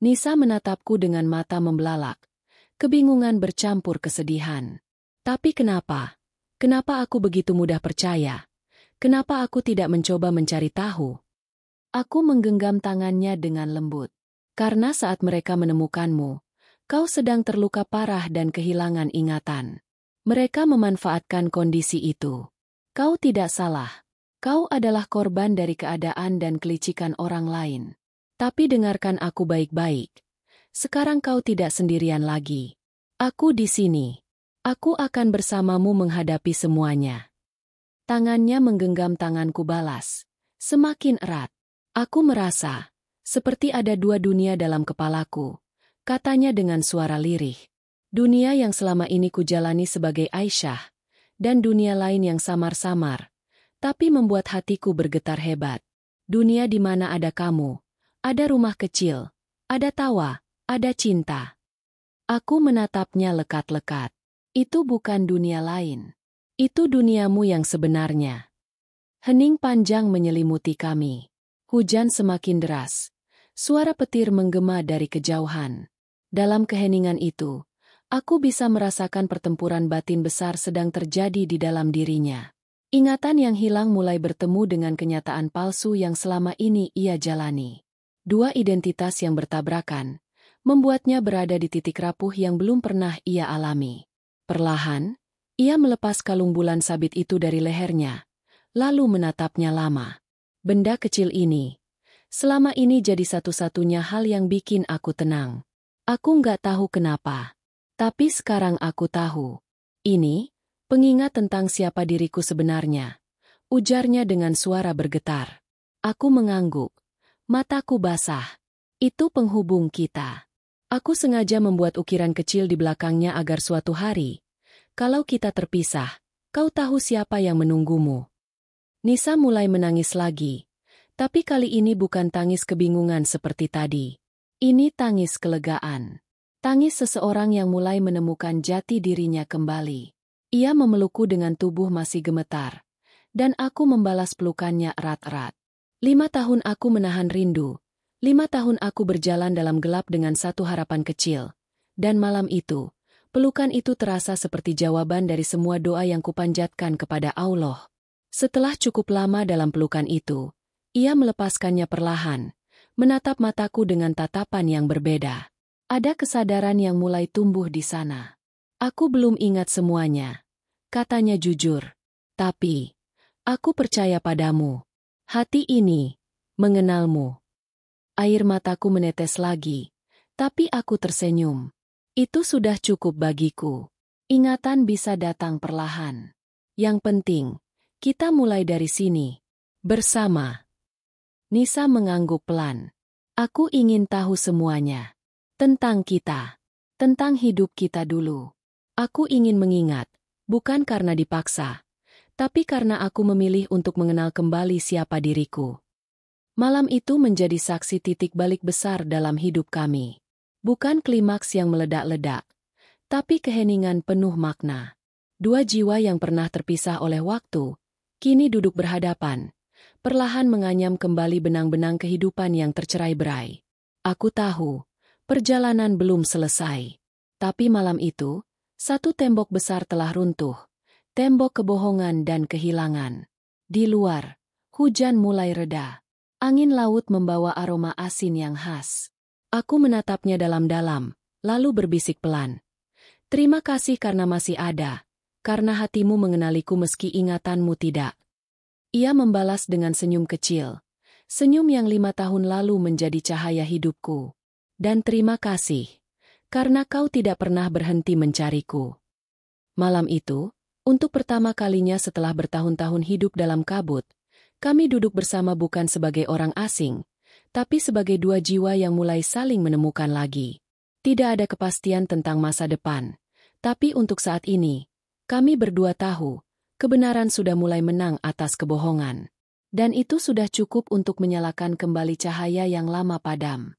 Nisa menatapku dengan mata membelalak. Kebingungan bercampur kesedihan. Tapi kenapa? Kenapa aku begitu mudah percaya? Kenapa aku tidak mencoba mencari tahu? Aku menggenggam tangannya dengan lembut. Karena saat mereka menemukanmu, kau sedang terluka parah dan kehilangan ingatan. Mereka memanfaatkan kondisi itu. Kau tidak salah. Kau adalah korban dari keadaan dan kelicikan orang lain. Tapi dengarkan aku baik-baik. Sekarang kau tidak sendirian lagi. Aku di sini. Aku akan bersamamu menghadapi semuanya. Tangannya menggenggam tanganku balas. Semakin erat. Aku merasa seperti ada dua dunia dalam kepalaku. Katanya dengan suara lirih. Dunia yang selama ini kujalani sebagai Aisyah. Dan dunia lain yang samar-samar. Tapi membuat hatiku bergetar hebat. Dunia di mana ada kamu. Ada rumah kecil, ada tawa, ada cinta. Aku menatapnya lekat-lekat. Itu bukan dunia lain. Itu duniamu yang sebenarnya. Hening panjang menyelimuti kami. Hujan semakin deras. Suara petir menggema dari kejauhan. Dalam keheningan itu, aku bisa merasakan pertempuran batin besar sedang terjadi di dalam dirinya. Ingatan yang hilang mulai bertemu dengan kenyataan palsu yang selama ini ia jalani. Dua identitas yang bertabrakan, membuatnya berada di titik rapuh yang belum pernah ia alami. Perlahan, ia melepas kalung bulan sabit itu dari lehernya, lalu menatapnya lama. Benda kecil ini, selama ini jadi satu-satunya hal yang bikin aku tenang. Aku nggak tahu kenapa, tapi sekarang aku tahu. Ini, pengingat tentang siapa diriku sebenarnya, ujarnya dengan suara bergetar. Aku mengangguk. Mataku basah. Itu penghubung kita. Aku sengaja membuat ukiran kecil di belakangnya agar suatu hari, kalau kita terpisah, kau tahu siapa yang menunggumu. Nisa mulai menangis lagi. Tapi kali ini bukan tangis kebingungan seperti tadi. Ini tangis kelegaan. Tangis seseorang yang mulai menemukan jati dirinya kembali. Ia memelukku dengan tubuh masih gemetar. Dan aku membalas pelukannya erat-erat. 5 tahun aku menahan rindu. 5 tahun aku berjalan dalam gelap dengan satu harapan kecil. Dan malam itu, pelukan itu terasa seperti jawaban dari semua doa yang kupanjatkan kepada Allah. Setelah cukup lama dalam pelukan itu, ia melepaskannya perlahan, menatap mataku dengan tatapan yang berbeda. Ada kesadaran yang mulai tumbuh di sana. Aku belum ingat semuanya, katanya jujur. Tapi, aku percaya padamu. Hati ini, mengenalmu. Air mataku menetes lagi, tapi aku tersenyum. Itu sudah cukup bagiku. Ingatan bisa datang perlahan. Yang penting, kita mulai dari sini. Bersama. Nisa mengangguk pelan. Aku ingin tahu semuanya. Tentang kita. Tentang hidup kita dulu. Aku ingin mengingat, bukan karena dipaksa. Tapi karena aku memilih untuk mengenal kembali siapa diriku. Malam itu menjadi saksi titik balik besar dalam hidup kami. Bukan klimaks yang meledak-ledak, tapi keheningan penuh makna. Dua jiwa yang pernah terpisah oleh waktu, kini duduk berhadapan, perlahan menganyam kembali benang-benang kehidupan yang tercerai-berai. Aku tahu, perjalanan belum selesai. Tapi malam itu, Satu tembok besar telah runtuh, tembok kebohongan dan kehilangan. Di luar, hujan mulai reda. Angin laut membawa aroma asin yang khas. Aku menatapnya dalam-dalam, lalu berbisik pelan. Terima kasih karena masih ada, karena hatimu mengenaliku meski ingatanmu tidak. Ia membalas dengan senyum kecil, senyum yang 5 tahun lalu menjadi cahaya hidupku. Dan terima kasih, karena kau tidak pernah berhenti mencariku. Malam itu, untuk pertama kalinya setelah bertahun-tahun hidup dalam kabut, kami duduk bersama bukan sebagai orang asing, tapi sebagai dua jiwa yang mulai saling menemukan lagi. Tidak ada kepastian tentang masa depan, tapi untuk saat ini, kami berdua tahu, kebenaran sudah mulai menang atas kebohongan. Dan itu sudah cukup untuk menyalakan kembali cahaya yang lama padam.